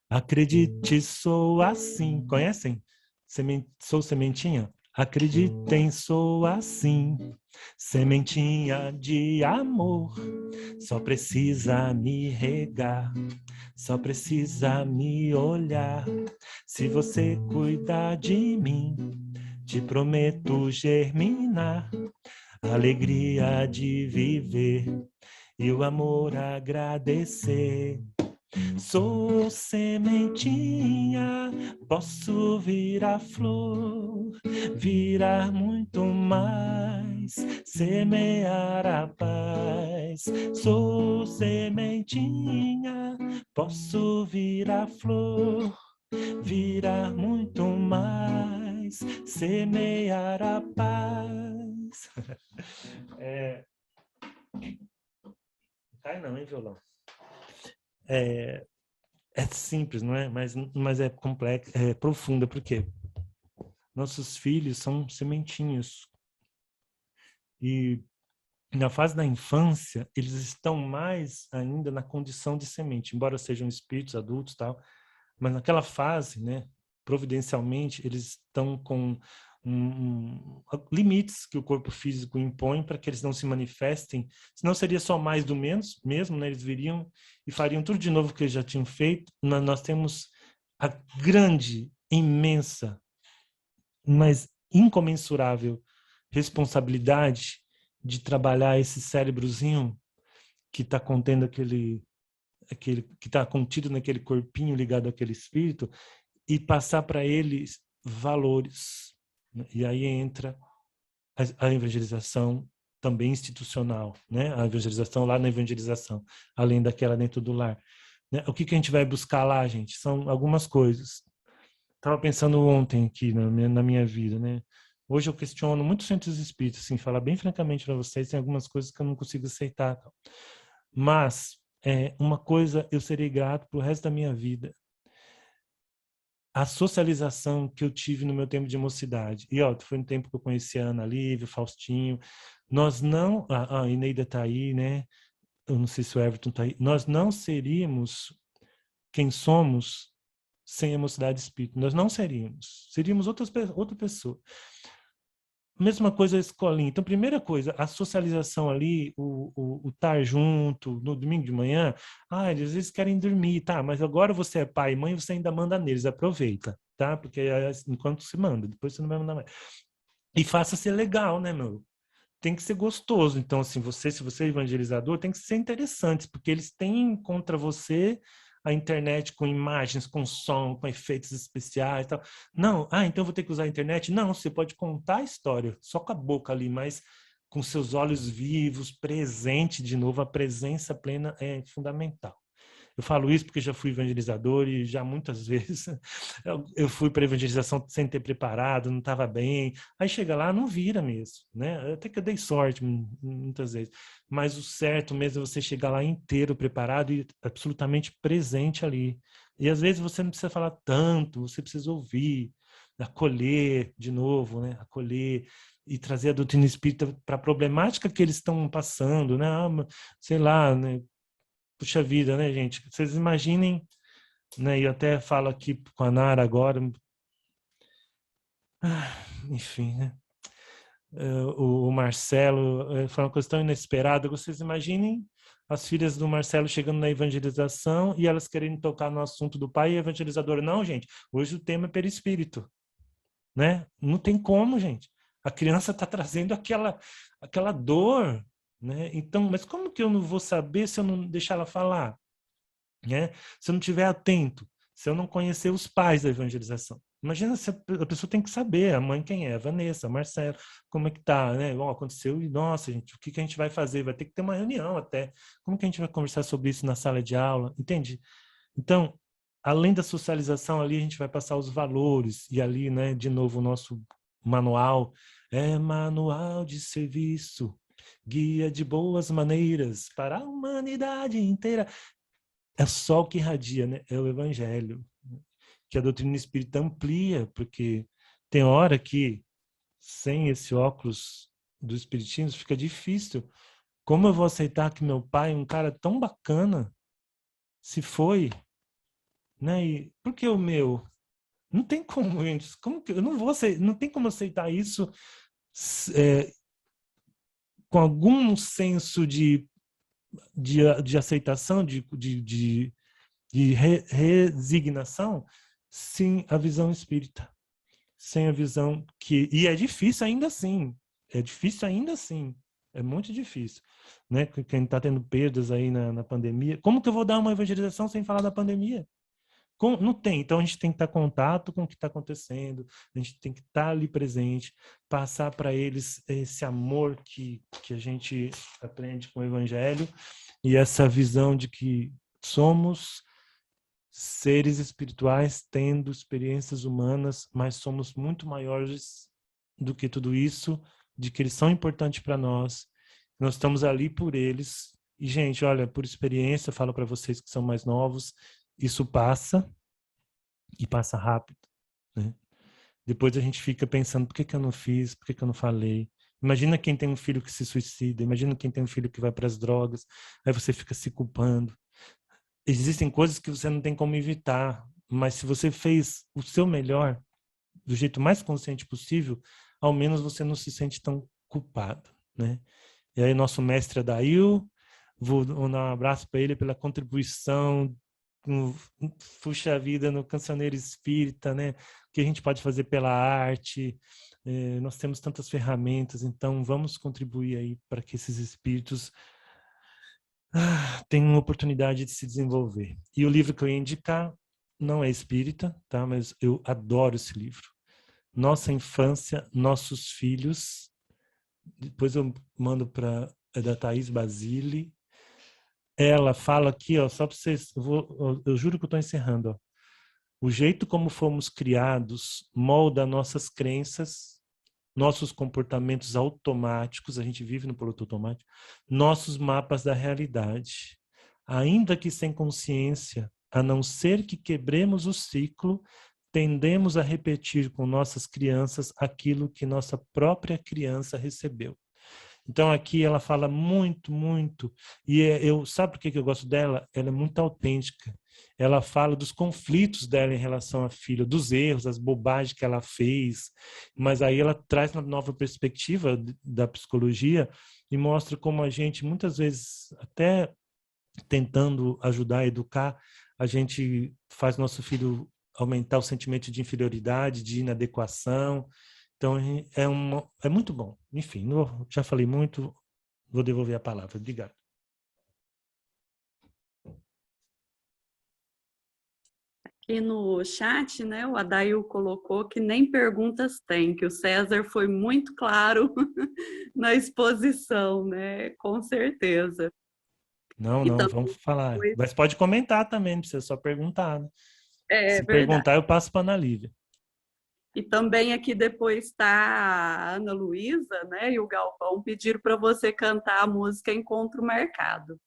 Acredite, sou assim. Conhecem? Sou sementinha? Acreditem, sou assim. Sementinha de amor. Só precisa me regar. Só precisa me olhar. Se você cuidar de mim, te prometo germinar. Alegria de viver e o amor agradecer. Sou sementinha, posso virar flor, virar muito mais, semear a paz. Sou sementinha, posso virar flor, virar muito mais, semear a paz. Cai não, hein, violão? É simples, não é? Mas é complexo, é profunda, porque nossos filhos são sementinhos. E na fase da infância, eles estão mais ainda na condição de semente, embora sejam espíritos adultos e tal, mas naquela fase, né, providencialmente, eles estão com limites que o corpo físico impõe para que eles não se manifestem, senão seria só mais do menos mesmo, né? Eles viriam e fariam tudo de novo que eles já tinham feito. Nós temos a grande, imensa, mas incomensurável responsabilidade de trabalhar esse cérebrozinho que está contendo aquele que está contido naquele corpinho ligado àquele espírito e passar para eles valores. E aí entra a evangelização também institucional, né? A evangelização lá na evangelização, além daquela dentro do lar. Né? O que a gente vai buscar lá, gente? São algumas coisas. Estava pensando ontem aqui na minha vida, né? Hoje eu questiono muito centros espíritas, assim, falar bem francamente para vocês, tem algumas coisas que eu não consigo aceitar. Mas uma coisa eu serei grato pro resto da minha vida: a socialização que eu tive no meu tempo de mocidade. E foi no tempo que eu conheci a Ana Lívia, o Faustinho. Nós não... A Ineida está aí, né? Eu não sei se o Everton está aí. Nós não seríamos quem somos sem a mocidade espírita. Nós não seríamos. Seríamos outra pessoa. Mesma coisa a escolinha. Então, primeira coisa, a socialização ali, o estar junto no domingo de manhã. Eles às vezes querem dormir, tá? Mas agora você é pai e mãe, você ainda manda neles, aproveita, tá? Porque enquanto se manda, depois você não vai mandar mais. E faça ser legal, né, meu? Tem que ser gostoso. Então, assim, se você é evangelizador, tem que ser interessante, porque eles têm contra você a internet com imagens, com som, com efeitos especiais e tal. Não, então eu vou ter que usar a internet? Não, você pode contar a história, só com a boca ali, mas com seus olhos vivos, presente de novo. A presença plena é fundamental. Eu falo isso porque já fui evangelizador e já muitas vezes eu fui para evangelização sem ter preparado, não estava bem. Aí chega lá, não vira mesmo, né? Até que eu dei sorte muitas vezes. Mas o certo mesmo é você chegar lá inteiro preparado e absolutamente presente ali. E às vezes você não precisa falar tanto, você precisa ouvir, acolher de novo, né? Acolher e trazer a doutrina espírita para a problemática que eles estão passando, né? Sei lá, né? Puxa vida, né, gente? Vocês imaginem, né? E eu até falo aqui com a Nara agora. Enfim, né? O Marcelo, foi uma coisa tão inesperada. Vocês imaginem as filhas do Marcelo chegando na evangelização e elas querendo tocar no assunto do pai e evangelizador. Não, gente, hoje o tema é perispírito, né? Não tem como, gente. A criança está trazendo aquela dor, né? Então, mas como que eu não vou saber se eu não deixar ela falar? Né? Se eu não estiver atento, se eu não conhecer os pais da evangelização. Imagina se a pessoa tem que saber, a mãe quem é, a Vanessa, a Marcelo, como é que tá, né? Bom, aconteceu e, nossa, gente, o que a gente vai fazer? Vai ter que ter uma reunião até. Como que a gente vai conversar sobre isso na sala de aula? Entende? Então, além da socialização ali, a gente vai passar os valores e ali, né, de novo, o nosso manual é manual de serviço, guia de boas maneiras para a humanidade inteira. É só o que irradia, né? É o evangelho, que a doutrina espírita amplia, porque tem hora que, sem esse óculos do espiritismo, fica difícil. Como eu vou aceitar que meu pai, um cara tão bacana, se foi, né? E por que o meu? Não tem como, gente. Como que eu não vou aceitar, não tem como aceitar isso com algum senso de aceitação, de resignação, sem a visão espírita, sem a visão que... E é difícil ainda assim, É muito difícil, né? Quem está tendo perdas aí na pandemia. Como que eu vou dar uma evangelização sem falar da pandemia? Não tem. Então, a gente tem que estar em contato com o que está acontecendo, a gente tem que estar ali presente, passar para eles esse amor que a gente aprende com o Evangelho e essa visão de que somos seres espirituais tendo experiências humanas, mas somos muito maiores do que tudo isso, de que eles são importantes para nós. Nós estamos ali por eles. E, gente, olha, por experiência, falo para vocês que são mais novos, isso passa e passa rápido, né? Depois a gente fica pensando, por que eu não fiz? Por que eu não falei? Imagina quem tem um filho que se suicida, imagina quem tem um filho que vai para as drogas, aí você fica se culpando. Existem coisas que você não tem como evitar, mas se você fez o seu melhor, do jeito mais consciente possível, ao menos você não se sente tão culpado, né? E aí nosso mestre Adail, vou dar um abraço para ele pela contribuição, puxa vida, no Cancioneiro Espírita, né? O que a gente pode fazer pela arte, nós temos tantas ferramentas, então vamos contribuir aí para que esses espíritos tenham uma oportunidade de se desenvolver. E o livro que eu ia indicar não é espírita, tá? Mas eu adoro esse livro. Nossa Infância, Nossos Filhos. Depois eu mando para da Thaís Basile. Ela fala aqui, ó, só para vocês, eu juro que eu estou encerrando, ó. O jeito como fomos criados molda nossas crenças, nossos comportamentos automáticos, a gente vive no piloto automático, nossos mapas da realidade. Ainda que sem consciência, a não ser que quebremos o ciclo, tendemos a repetir com nossas crianças aquilo que nossa própria criança recebeu. Então aqui ela fala muito, muito, e sabe por que eu gosto dela? Ela é muito autêntica. Ela fala dos conflitos dela em relação à filha, dos erros, das bobagens que ela fez, mas aí ela traz uma nova perspectiva da psicologia e mostra como a gente, muitas vezes, até tentando ajudar a educar, a gente faz nosso filho aumentar o sentimento de inferioridade, de inadequação. Então, é muito bom. Enfim, já falei muito, vou devolver a palavra. Obrigado. Aqui no chat, né, o Adail colocou que nem perguntas tem, que o César foi muito claro na exposição, né? Com certeza. Não, Então, vamos falar. Mas pode comentar também, não precisa só perguntar, né? é Se verdade. perguntar, eu passo para a Ana Lívia. E também aqui depois está a Ana Luísa, né, e o Galvão pediram para você cantar a música Encontro Marcado.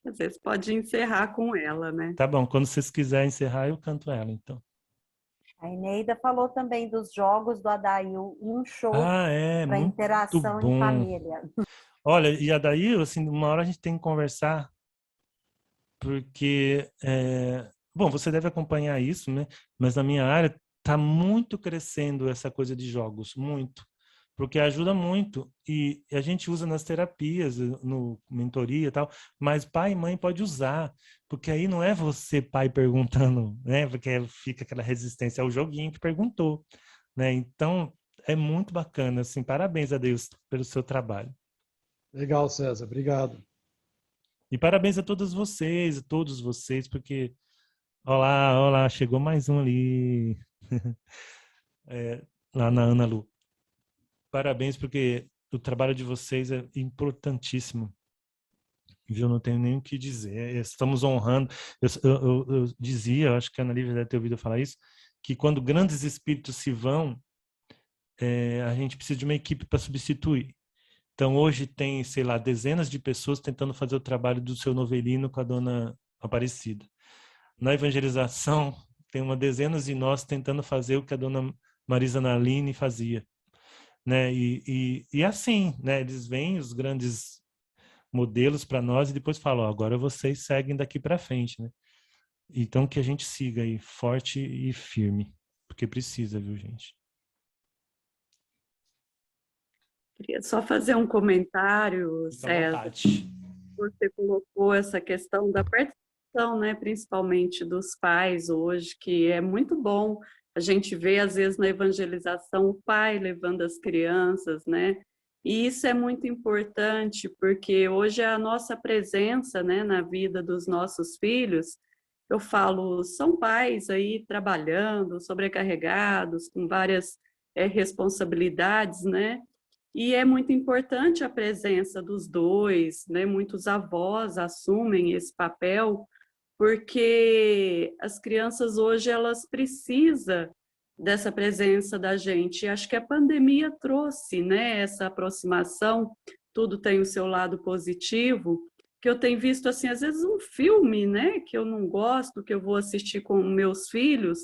Às vezes pode encerrar com ela, né? Tá bom, quando vocês quiserem encerrar, eu canto ela, então. A Eneida falou também dos jogos do Adail, um show para muito interação em bom. família. Olha, e a daí, assim, uma hora a gente tem que conversar, porque, bom, você deve acompanhar isso, né? Mas na minha área está muito crescendo essa coisa de jogos, muito. Porque ajuda muito. E a gente usa nas terapias, no mentoria e tal, mas pai e mãe pode usar, porque aí não é você, pai, perguntando, né? Porque fica aquela resistência ao joguinho que perguntou, né? Então, é muito bacana, assim, parabéns a Deus pelo seu trabalho. Legal, César, obrigado. E parabéns a todos vocês, porque, olá, chegou mais um ali, lá na Ana Lu. Parabéns, porque o trabalho de vocês é importantíssimo. Viu? Não tenho nem o que dizer. Estamos honrando. Eu dizia, acho que a Ana Lívia deve ter ouvido falar isso, que quando grandes espíritos se vão, a gente precisa de uma equipe para substituir. Então, hoje tem, sei lá, dezenas de pessoas tentando fazer o trabalho do seu novelino com a dona Aparecida. Na evangelização, tem uma dezenas de nós tentando fazer o que a dona Marisa Naline fazia. Né? E assim, né? Eles veem os grandes modelos para nós e depois falam, agora vocês seguem daqui para frente, né? Então, que a gente siga aí, forte e firme, porque precisa, viu, gente? Queria só fazer um comentário, Fica à César. vontade. Você colocou essa questão da participação, né, principalmente dos pais hoje, que é muito bom. A gente vê, às vezes, na evangelização, o pai levando as crianças, né? E isso é muito importante, porque hoje a nossa presença, né, na vida dos nossos filhos, eu falo, são pais aí trabalhando, sobrecarregados, com várias responsabilidades, né? E é muito importante a presença dos dois, né? Muitos avós assumem esse papel, porque as crianças hoje elas precisam dessa presença da gente. E acho que a pandemia trouxe, né, essa aproximação, tudo tem o seu lado positivo, que eu tenho visto assim, às vezes um filme, né, que eu não gosto, que eu vou assistir com meus filhos,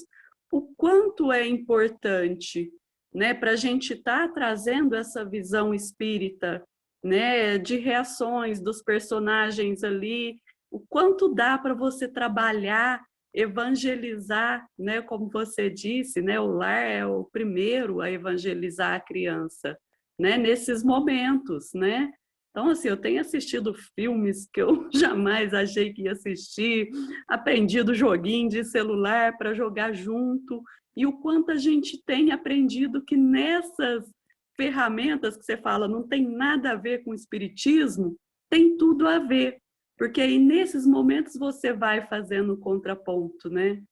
o quanto é importante, né, para a gente estar trazendo essa visão espírita, né, de reações dos personagens ali, o quanto dá para você trabalhar, evangelizar, né, como você disse, né, o lar é o primeiro a evangelizar a criança, né, nesses momentos, né? Então, assim, eu tenho assistido filmes que eu jamais achei que ia assistir, aprendido joguinho de celular para jogar junto, e o quanto a gente tem aprendido que nessas ferramentas que você fala não tem nada a ver com o espiritismo, tem tudo a ver, porque aí nesses momentos você vai fazendo o contraponto, né?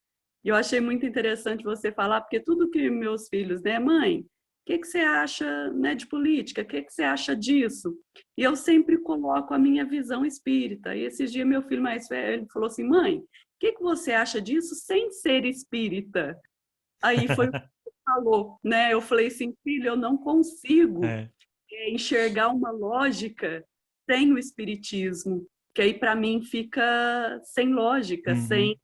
E eu achei muito interessante você falar, porque tudo que meus filhos, né, mãe, o que você acha, né, de política? O que você acha disso? E eu sempre coloco a minha visão espírita. E esses dias meu filho mais velho falou assim, mãe, o que você acha disso sem ser espírita? Aí foi o que ele falou, né? Eu falei assim, filho, eu não consigo É. enxergar uma lógica sem o espiritismo, que aí para mim fica sem lógica, Uhum.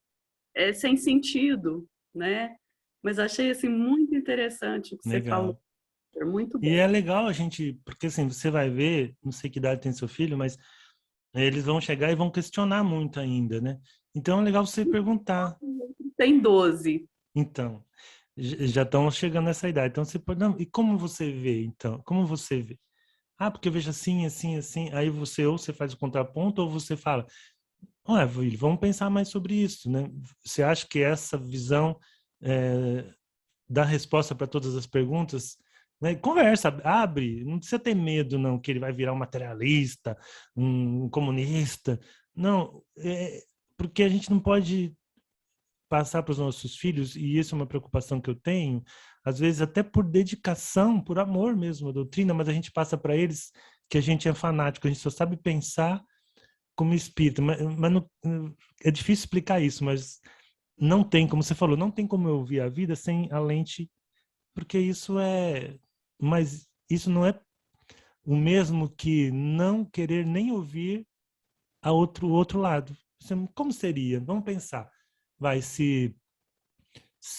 sem sentido, né? Mas achei assim muito interessante o que você falou, Legal. muito E bom. é legal a gente, porque assim, você vai ver, não sei que idade tem seu filho, mas eles vão chegar e vão questionar muito ainda, né? Então é legal você perguntar. Tem 12. Então, já estão chegando nessa idade. Então você pode, não, e como você vê, então? Como você vê? Ah, porque eu vejo assim, assim, assim. Aí você ou você faz o contraponto ou você fala, ué, Will, vamos pensar mais sobre isso, né? Você acha que essa visão dá resposta para todas as perguntas? Né? Conversa, abre, não precisa ter medo, não, que ele vai virar um materialista, um comunista. Não, porque a gente não pode passar para os nossos filhos, e isso é uma preocupação que eu tenho, às vezes até por dedicação, por amor mesmo à doutrina, mas a gente passa para eles que a gente é fanático, a gente só sabe pensar como espírita, mas não, é difícil explicar isso, mas não tem, como você falou, não tem como eu ver a vida sem a lente, porque mas isso não é o mesmo que não querer nem ouvir o outro lado. Como seria? Vamos pensar. Vai, se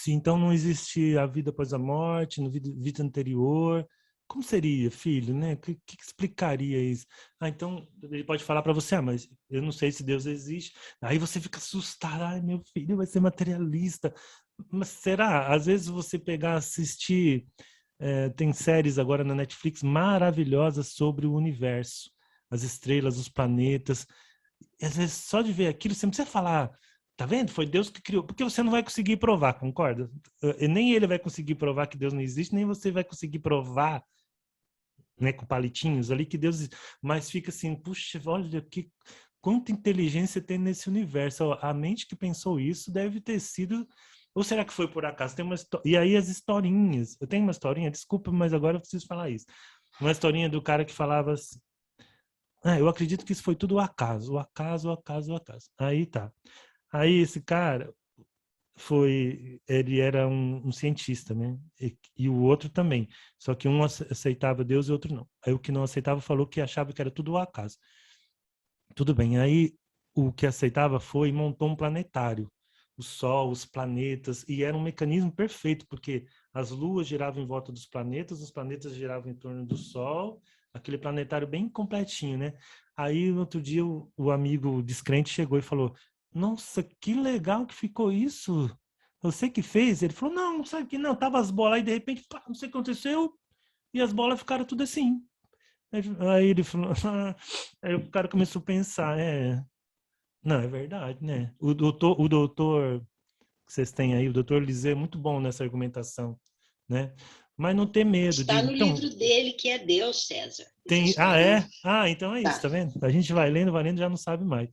então não existe a vida após a morte, no vida anterior, como seria, filho, né? Que explicaria isso? Ah, então ele pode falar para você, mas eu não sei se Deus existe. Aí você fica assustado, ai, meu filho vai ser materialista. Mas será? Às vezes você pegar, assistir, tem séries agora na Netflix maravilhosas sobre o universo, as estrelas, os planetas. E às vezes só de ver aquilo, você não precisa falar, tá vendo? Foi Deus que criou. Porque você não vai conseguir provar, concorda? Nem ele vai conseguir provar que Deus não existe, nem você vai conseguir provar, né, com palitinhos ali que Deus existe. Mas fica assim, puxa, olha quanta inteligência tem nesse universo. A mente que pensou isso deve ter sido... Ou será que foi por acaso? E aí as historinhas. Eu tenho uma historinha, desculpa, mas agora eu preciso falar isso. Uma historinha do cara que falava assim, eu acredito que isso foi tudo o acaso, o acaso, o acaso, o acaso. Aí tá. Aí esse cara ele era um cientista, né? E o outro também. Só que um aceitava Deus e o outro não. Aí o que não aceitava falou que achava que era tudo o acaso. Tudo bem. Aí o que aceitava foi e montou um planetário. O Sol, os planetas, e era um mecanismo perfeito, porque as luas giravam em volta dos planetas, os planetas giravam em torno do Sol, aquele planetário bem completinho, né? Aí, no outro dia, o amigo descrente chegou e falou, nossa, que legal que ficou isso! Você que fez? Ele falou, não sabe que não, tava as bolas aí, de repente, pá, não sei o que aconteceu, e as bolas ficaram tudo assim. Aí ele falou, aí o cara começou a pensar, não, é verdade, né? O doutor que vocês têm aí, o doutor Liseu é muito bom nessa argumentação, né? mas não ter medo. Está no então, livro dele, que é Deus, César. tem, Existe ah, um é? livro. Ah, então é isso, Tá. tá vendo? A gente vai lendo, já não sabe mais.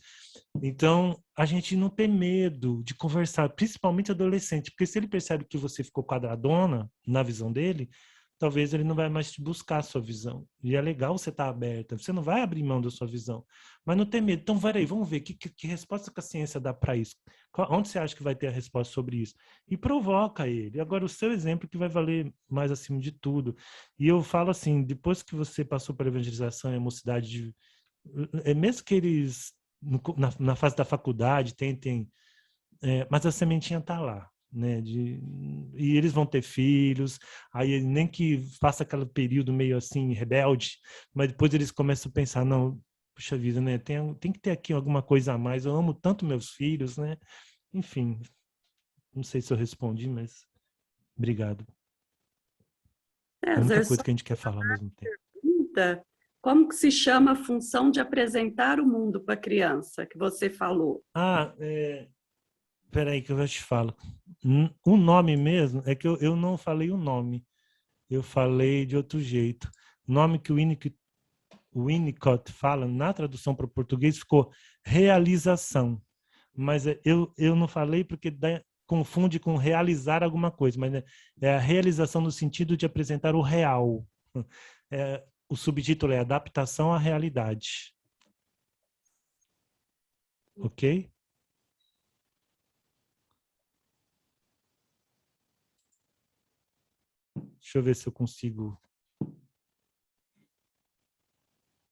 Então, a gente não tem medo de conversar, principalmente adolescente, porque se ele percebe que você ficou quadradona na visão dele, talvez ele não vai mais te buscar a sua visão. E é legal você estar aberta, você não vai abrir mão da sua visão, mas não tem medo. Então, vai aí, vamos ver que resposta que a ciência dá para isso. Onde você acha que vai ter a resposta sobre isso? E provoca ele. Agora, o seu exemplo que vai valer mais acima de tudo. E eu falo assim, depois que você passou pela evangelização e a mocidade, mesmo que eles na fase da faculdade tentem, mas a sementinha está lá, né? E eles vão ter filhos, aí nem que faça aquele período meio assim rebelde, mas depois eles começam a pensar, não, puxa vida, né? Tem que ter aqui alguma coisa a mais. Eu amo tanto meus filhos, né? Enfim, não sei se eu respondi, mas obrigado. É muita César, coisa só que a gente quer falar ao mesmo tempo. pergunta, como que se chama a função de apresentar o mundo para a criança, que você falou? Ah, peraí que eu já te falo. O nome mesmo, é que eu não falei o nome. Eu falei de outro jeito. O nome que o Winnicott fala na tradução para o português ficou realização. Mas eu não falei porque confunde com realizar alguma coisa, mas é a realização no sentido de apresentar o real. O subtítulo é Adaptação à Realidade. Ok? Deixa eu ver se eu consigo.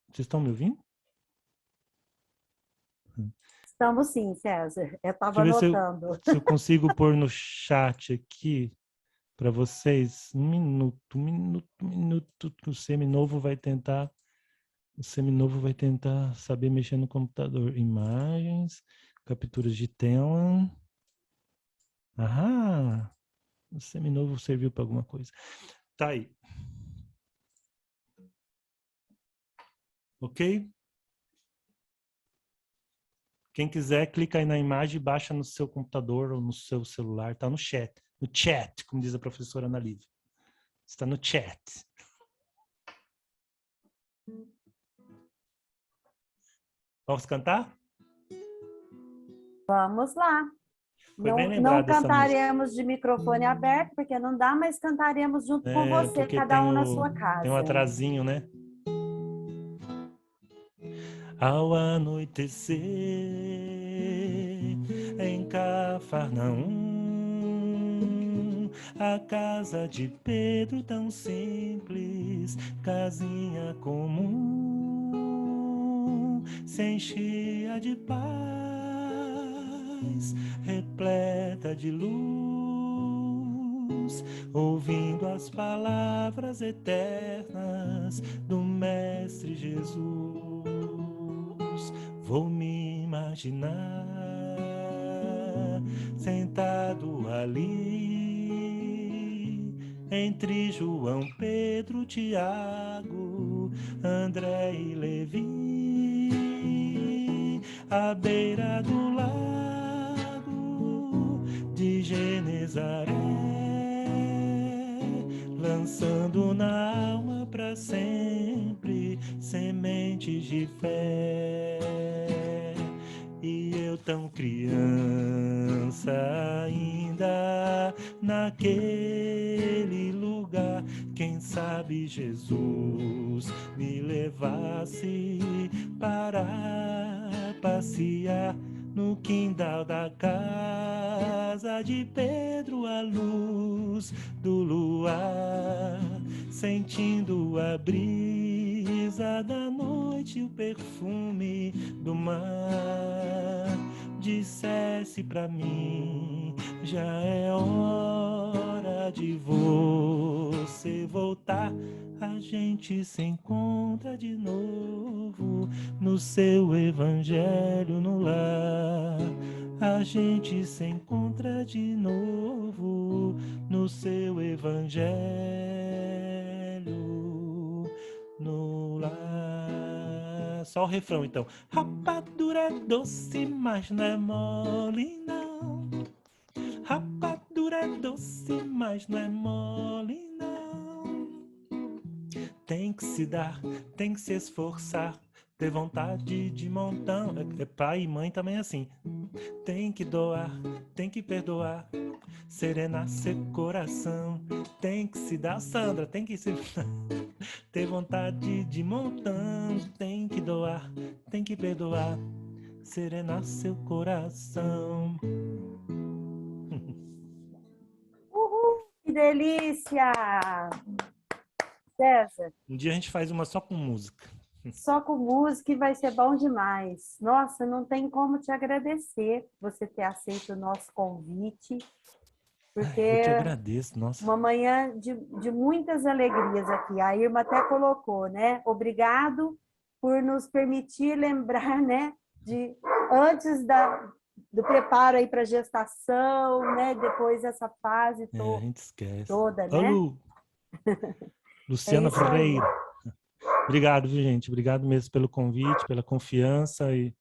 Vocês estão me ouvindo? Estamos sim, César. Eu estava Deixa eu ver anotando. se eu consigo pôr no chat aqui para vocês. Um minuto, que o seminovo vai tentar. O seminovo vai tentar saber mexer no computador. Imagens, capturas de tela. Ah, o seminovo serviu para alguma coisa. Tá aí. Ok? Quem quiser, clica aí na imagem e baixa no seu computador ou no seu celular. Está no chat. No chat, como diz a professora Ana Lívia. Está no chat. Vamos cantar? Vamos lá. Foi bem Não lembrado essa música. cantaremos de microfone aberto, porque não dá, mas cantaremos junto com você, Porque cada um na sua tem um casa. atrasinho, né? Ao anoitecer em Cafarnaum, a casa de Pedro tão simples, casinha comum, se enchia de paz, repleta de luz, ouvindo as palavras eternas do Mestre Jesus. Vou me imaginar sentado ali entre João, Pedro, Tiago, André e Levi, à beira do lago de Genezaré, lançando na alma para sempre sementes de fé. E eu tão criança ainda naquele lugar, quem sabe Jesus me levasse para passear no quintal da casa de Pedro, à luz do luar, sentindo a brisa da noite e o perfume do mar. Dissesse pra mim, já é hora de você voltar. A gente se encontra de novo no seu evangelho no lar. A gente se encontra de novo no seu evangelho no lar. Só o refrão, então. Rapadura é doce, mas não é mole, não. Rapadura é doce, mas não é mole, não. tem que se dar, tem que se esforçar, ter vontade de montão. Pai e mãe também é assim. Tem que doar, tem que perdoar, serenar seu coração. Tem que se dar, Sandra, tem que se ter vontade de montão. Tem que doar, tem que perdoar, serenar seu coração. Que delícia! César, Um dia a gente faz uma só com música. só com música e vai ser bom demais. Nossa, não tem como te agradecer você ter aceito o nosso convite, porque Eu te agradeço, nossa. uma manhã de muitas alegrias aqui. A Irma até colocou, né? Obrigado por nos permitir lembrar, né? De antes do preparo aí para a gestação, né? Depois essa fase A gente esquece. toda, Ô, né? Lu. Luciana isso aí. Freire. Obrigado, viu, gente? Obrigado mesmo pelo convite, pela confiança. E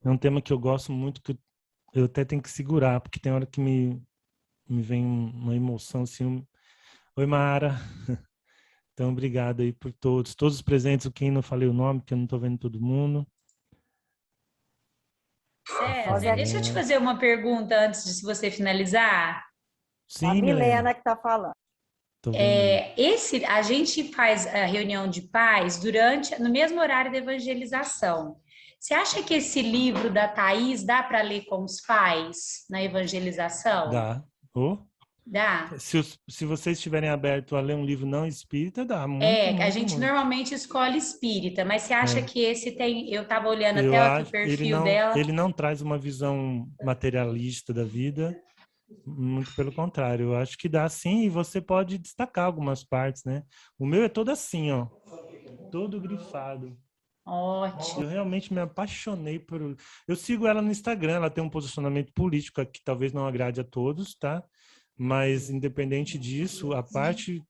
é um tema que eu gosto muito, que eu até tenho que segurar, porque tem hora que me vem uma emoção assim. Oi, Mara. Então, obrigado aí por todos os presentes. Quem não falei o nome, porque eu não estou vendo todo mundo. César, deixa eu te fazer uma pergunta antes de você finalizar. Sim, A Milena que está falando. Tô vendo. A gente faz a reunião de pais no mesmo horário da evangelização. Você acha que esse livro da Thaís dá para ler com os pais na evangelização? Dá. Oh. Dá? Se vocês estiverem abertos a ler um livro não espírita, dá. Muito, a gente muito. Normalmente escolhe espírita, mas você acha que esse tem... Eu estava olhando Eu até acho, outro perfil dela. Ele não traz uma visão materialista da vida, muito pelo contrário. Eu acho que dá sim, e você pode destacar algumas partes, né? O meu é todo assim, ó, todo grifado. Ótimo. Eu realmente me apaixonei por... Eu sigo ela no Instagram, ela tem um posicionamento político que talvez não agrade a todos, tá? Mas, independente disso, a parte,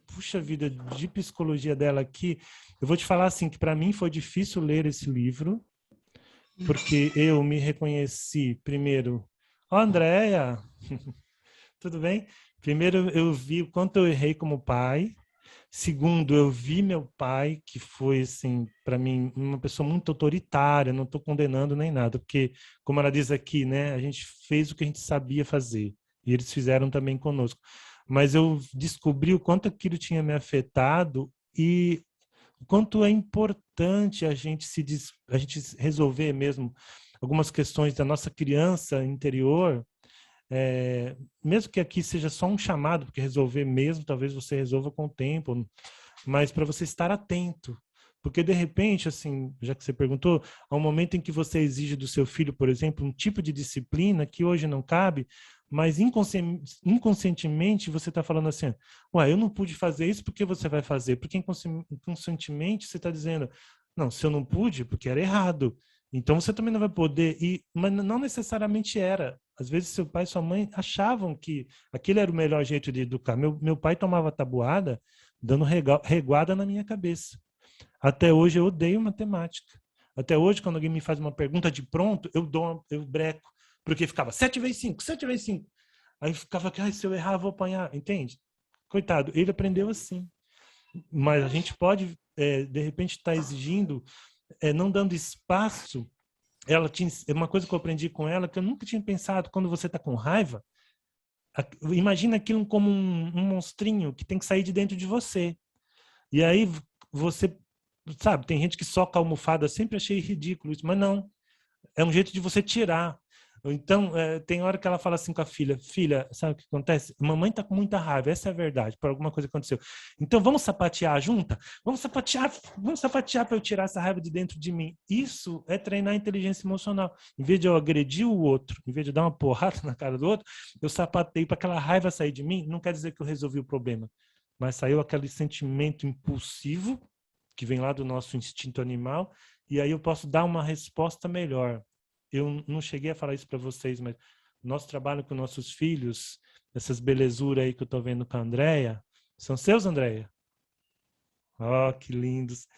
puxa vida, de psicologia dela aqui, eu vou te falar assim, que para mim foi difícil ler esse livro, porque eu me reconheci, primeiro, Andréia, tudo bem? Primeiro, eu vi o quanto eu errei como pai. Segundo, eu vi meu pai, que foi, assim, para mim, uma pessoa muito autoritária, não estou condenando nem nada, porque, como ela diz aqui, né, a gente fez o que a gente sabia fazer. E eles fizeram também conosco. Mas eu descobri o quanto aquilo tinha me afetado e o quanto é importante a gente resolver mesmo algumas questões da nossa criança interior, mesmo que aqui seja só um chamado, porque resolver mesmo, talvez você resolva com o tempo, mas para você estar atento. Porque, de repente, assim, já que você perguntou, há um momento em que você exige do seu filho, por exemplo, um tipo de disciplina que hoje não cabe, mas inconscientemente você está falando assim, ué, eu não pude fazer isso, por que você vai fazer? Porque inconscientemente você está dizendo, não, se eu não pude, porque era errado. Então você também não vai poder, mas não necessariamente era. Às vezes seu pai e sua mãe achavam que aquele era o melhor jeito de educar. Meu pai tomava tabuada, dando reguada na minha cabeça. Até hoje eu odeio matemática. Até hoje, quando alguém me faz uma pergunta de pronto, eu breco. Porque ficava 7 vezes 5, 7 vezes 5. Aí ficava, se eu errar, eu vou apanhar. Entende? Coitado, ele aprendeu assim. Mas a gente pode, de repente, estar exigindo, não dando espaço. Uma coisa que eu aprendi com ela, que eu nunca tinha pensado, quando você está com raiva, imagina aquilo como um monstrinho que tem que sair de dentro de você. E aí você, sabe, tem gente que soca a almofada, sempre achei ridículo isso, mas não. É um jeito de você tirar. Então, tem hora que ela fala assim com a filha, sabe o que acontece? Mamãe tá com muita raiva, essa é a verdade, por alguma coisa que aconteceu. Então, vamos sapatear junta? Vamos sapatear para eu tirar essa raiva de dentro de mim. Isso é treinar a inteligência emocional. Em vez de eu agredir o outro, em vez de eu dar uma porrada na cara do outro, eu sapateio para aquela raiva sair de mim. Não quer dizer que eu resolvi o problema, mas saiu aquele sentimento impulsivo que vem lá do nosso instinto animal, e aí eu posso dar uma resposta melhor. Eu não cheguei a falar isso para vocês, mas nosso trabalho com nossos filhos, essas belezuras aí que eu estou vendo com a Andréia, são seus, Andréia? Oh, que lindos!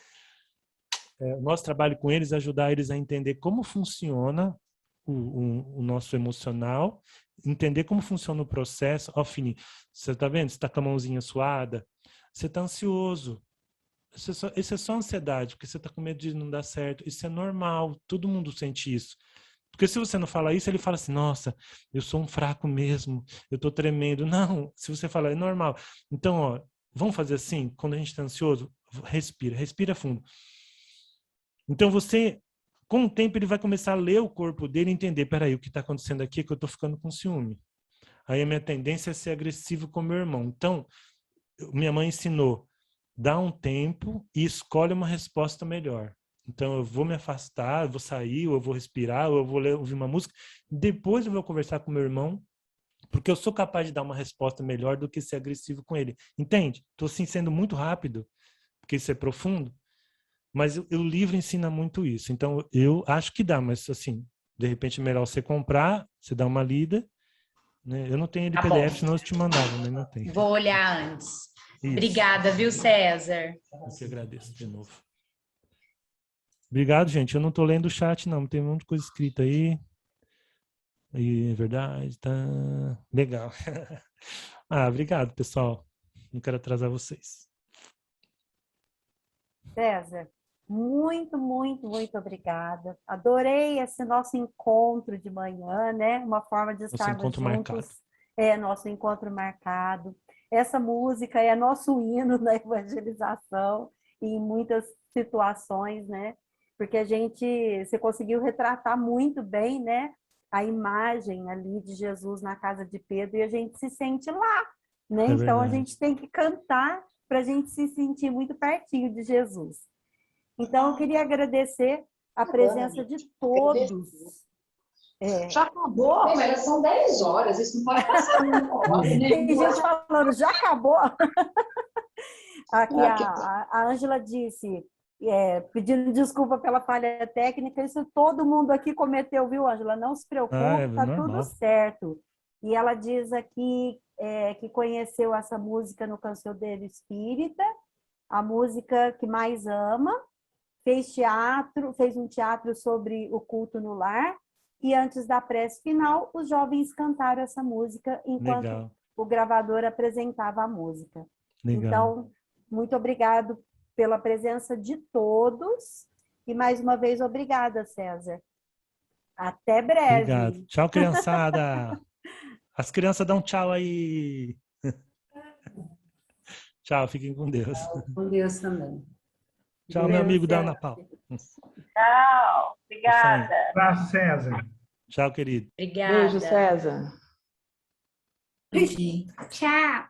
O nosso trabalho com eles é ajudar eles a entender como funciona o nosso emocional, entender como funciona o processo. Ó, Fini, você está vendo? Você está com a mãozinha suada? Você está ansioso. isso é só ansiedade, porque você está com medo de não dar certo. Isso é normal, todo mundo sente isso. Porque se você não fala isso, ele fala assim, nossa, eu sou um fraco mesmo, eu estou tremendo. Não, se você falar, é normal. Então, ó, vamos fazer assim, quando a gente está ansioso, respira fundo. Então você, com o tempo, ele vai começar a ler o corpo dele e entender, peraí, o que está acontecendo aqui é que eu estou ficando com ciúme. Aí a minha tendência é ser agressivo com meu irmão. Então, minha mãe ensinou, dá um tempo e escolhe uma resposta melhor. Então, eu vou me afastar, eu vou sair, ou eu vou respirar, ou eu vou ouvir uma música. Depois eu vou conversar com meu irmão, porque eu sou capaz de dar uma resposta melhor do que ser agressivo com ele. Entende? Estou assim, sendo muito rápido, porque isso é profundo, mas o livro ensina muito isso. Então, eu acho que dá, mas assim, de repente é melhor você comprar, você dá uma lida, né? Eu não tenho ele Tá PDF, bom. senão eu te mandava, mas não tenho. Vou olhar antes. Isso. Obrigada, viu, César? Eu que agradeço de novo. Obrigado, gente. Eu não estou lendo o chat, não. Tem um monte de coisa escrita aí. E é verdade, tá legal. Obrigado, pessoal. Não quero atrasar vocês. César, muito, muito, muito obrigada. Adorei esse nosso encontro de manhã, né? Uma forma de estarmos encontro juntos. marcado. É, nosso encontro marcado. Essa música é nosso hino na evangelização e em muitas situações, né? Porque você conseguiu retratar muito bem, né? A imagem ali de Jesus na casa de Pedro e a gente se sente lá, né? É Então a verdade. gente tem que cantar para a gente se sentir muito pertinho de Jesus. Então eu queria agradecer a presença de todos. Já acabou? Mas são 10 horas, isso não pode passar. Tem gente falando, já acabou? Aqui a Ângela disse, pedindo desculpa pela falha técnica, isso todo mundo aqui cometeu, viu, Ângela? Não se preocupe, está tudo certo. E ela diz aqui que conheceu essa música no Cancioneiro Espírita, a música que mais ama, fez um teatro sobre o culto no lar, e antes da prece final, os jovens cantaram essa música enquanto o gravador apresentava a música. Legal. Então, muito obrigado pela presença de todos. E mais uma vez, obrigada, César. Até breve. Obrigado. Tchau, criançada. As crianças dão tchau aí. Tchau, fiquem com Deus. Com Deus também. Tchau, meu amigo da Ana Paula. Tchau. Obrigada. Abraço, César. Tchau, querido. Obrigada. Beijo, César. Tchau.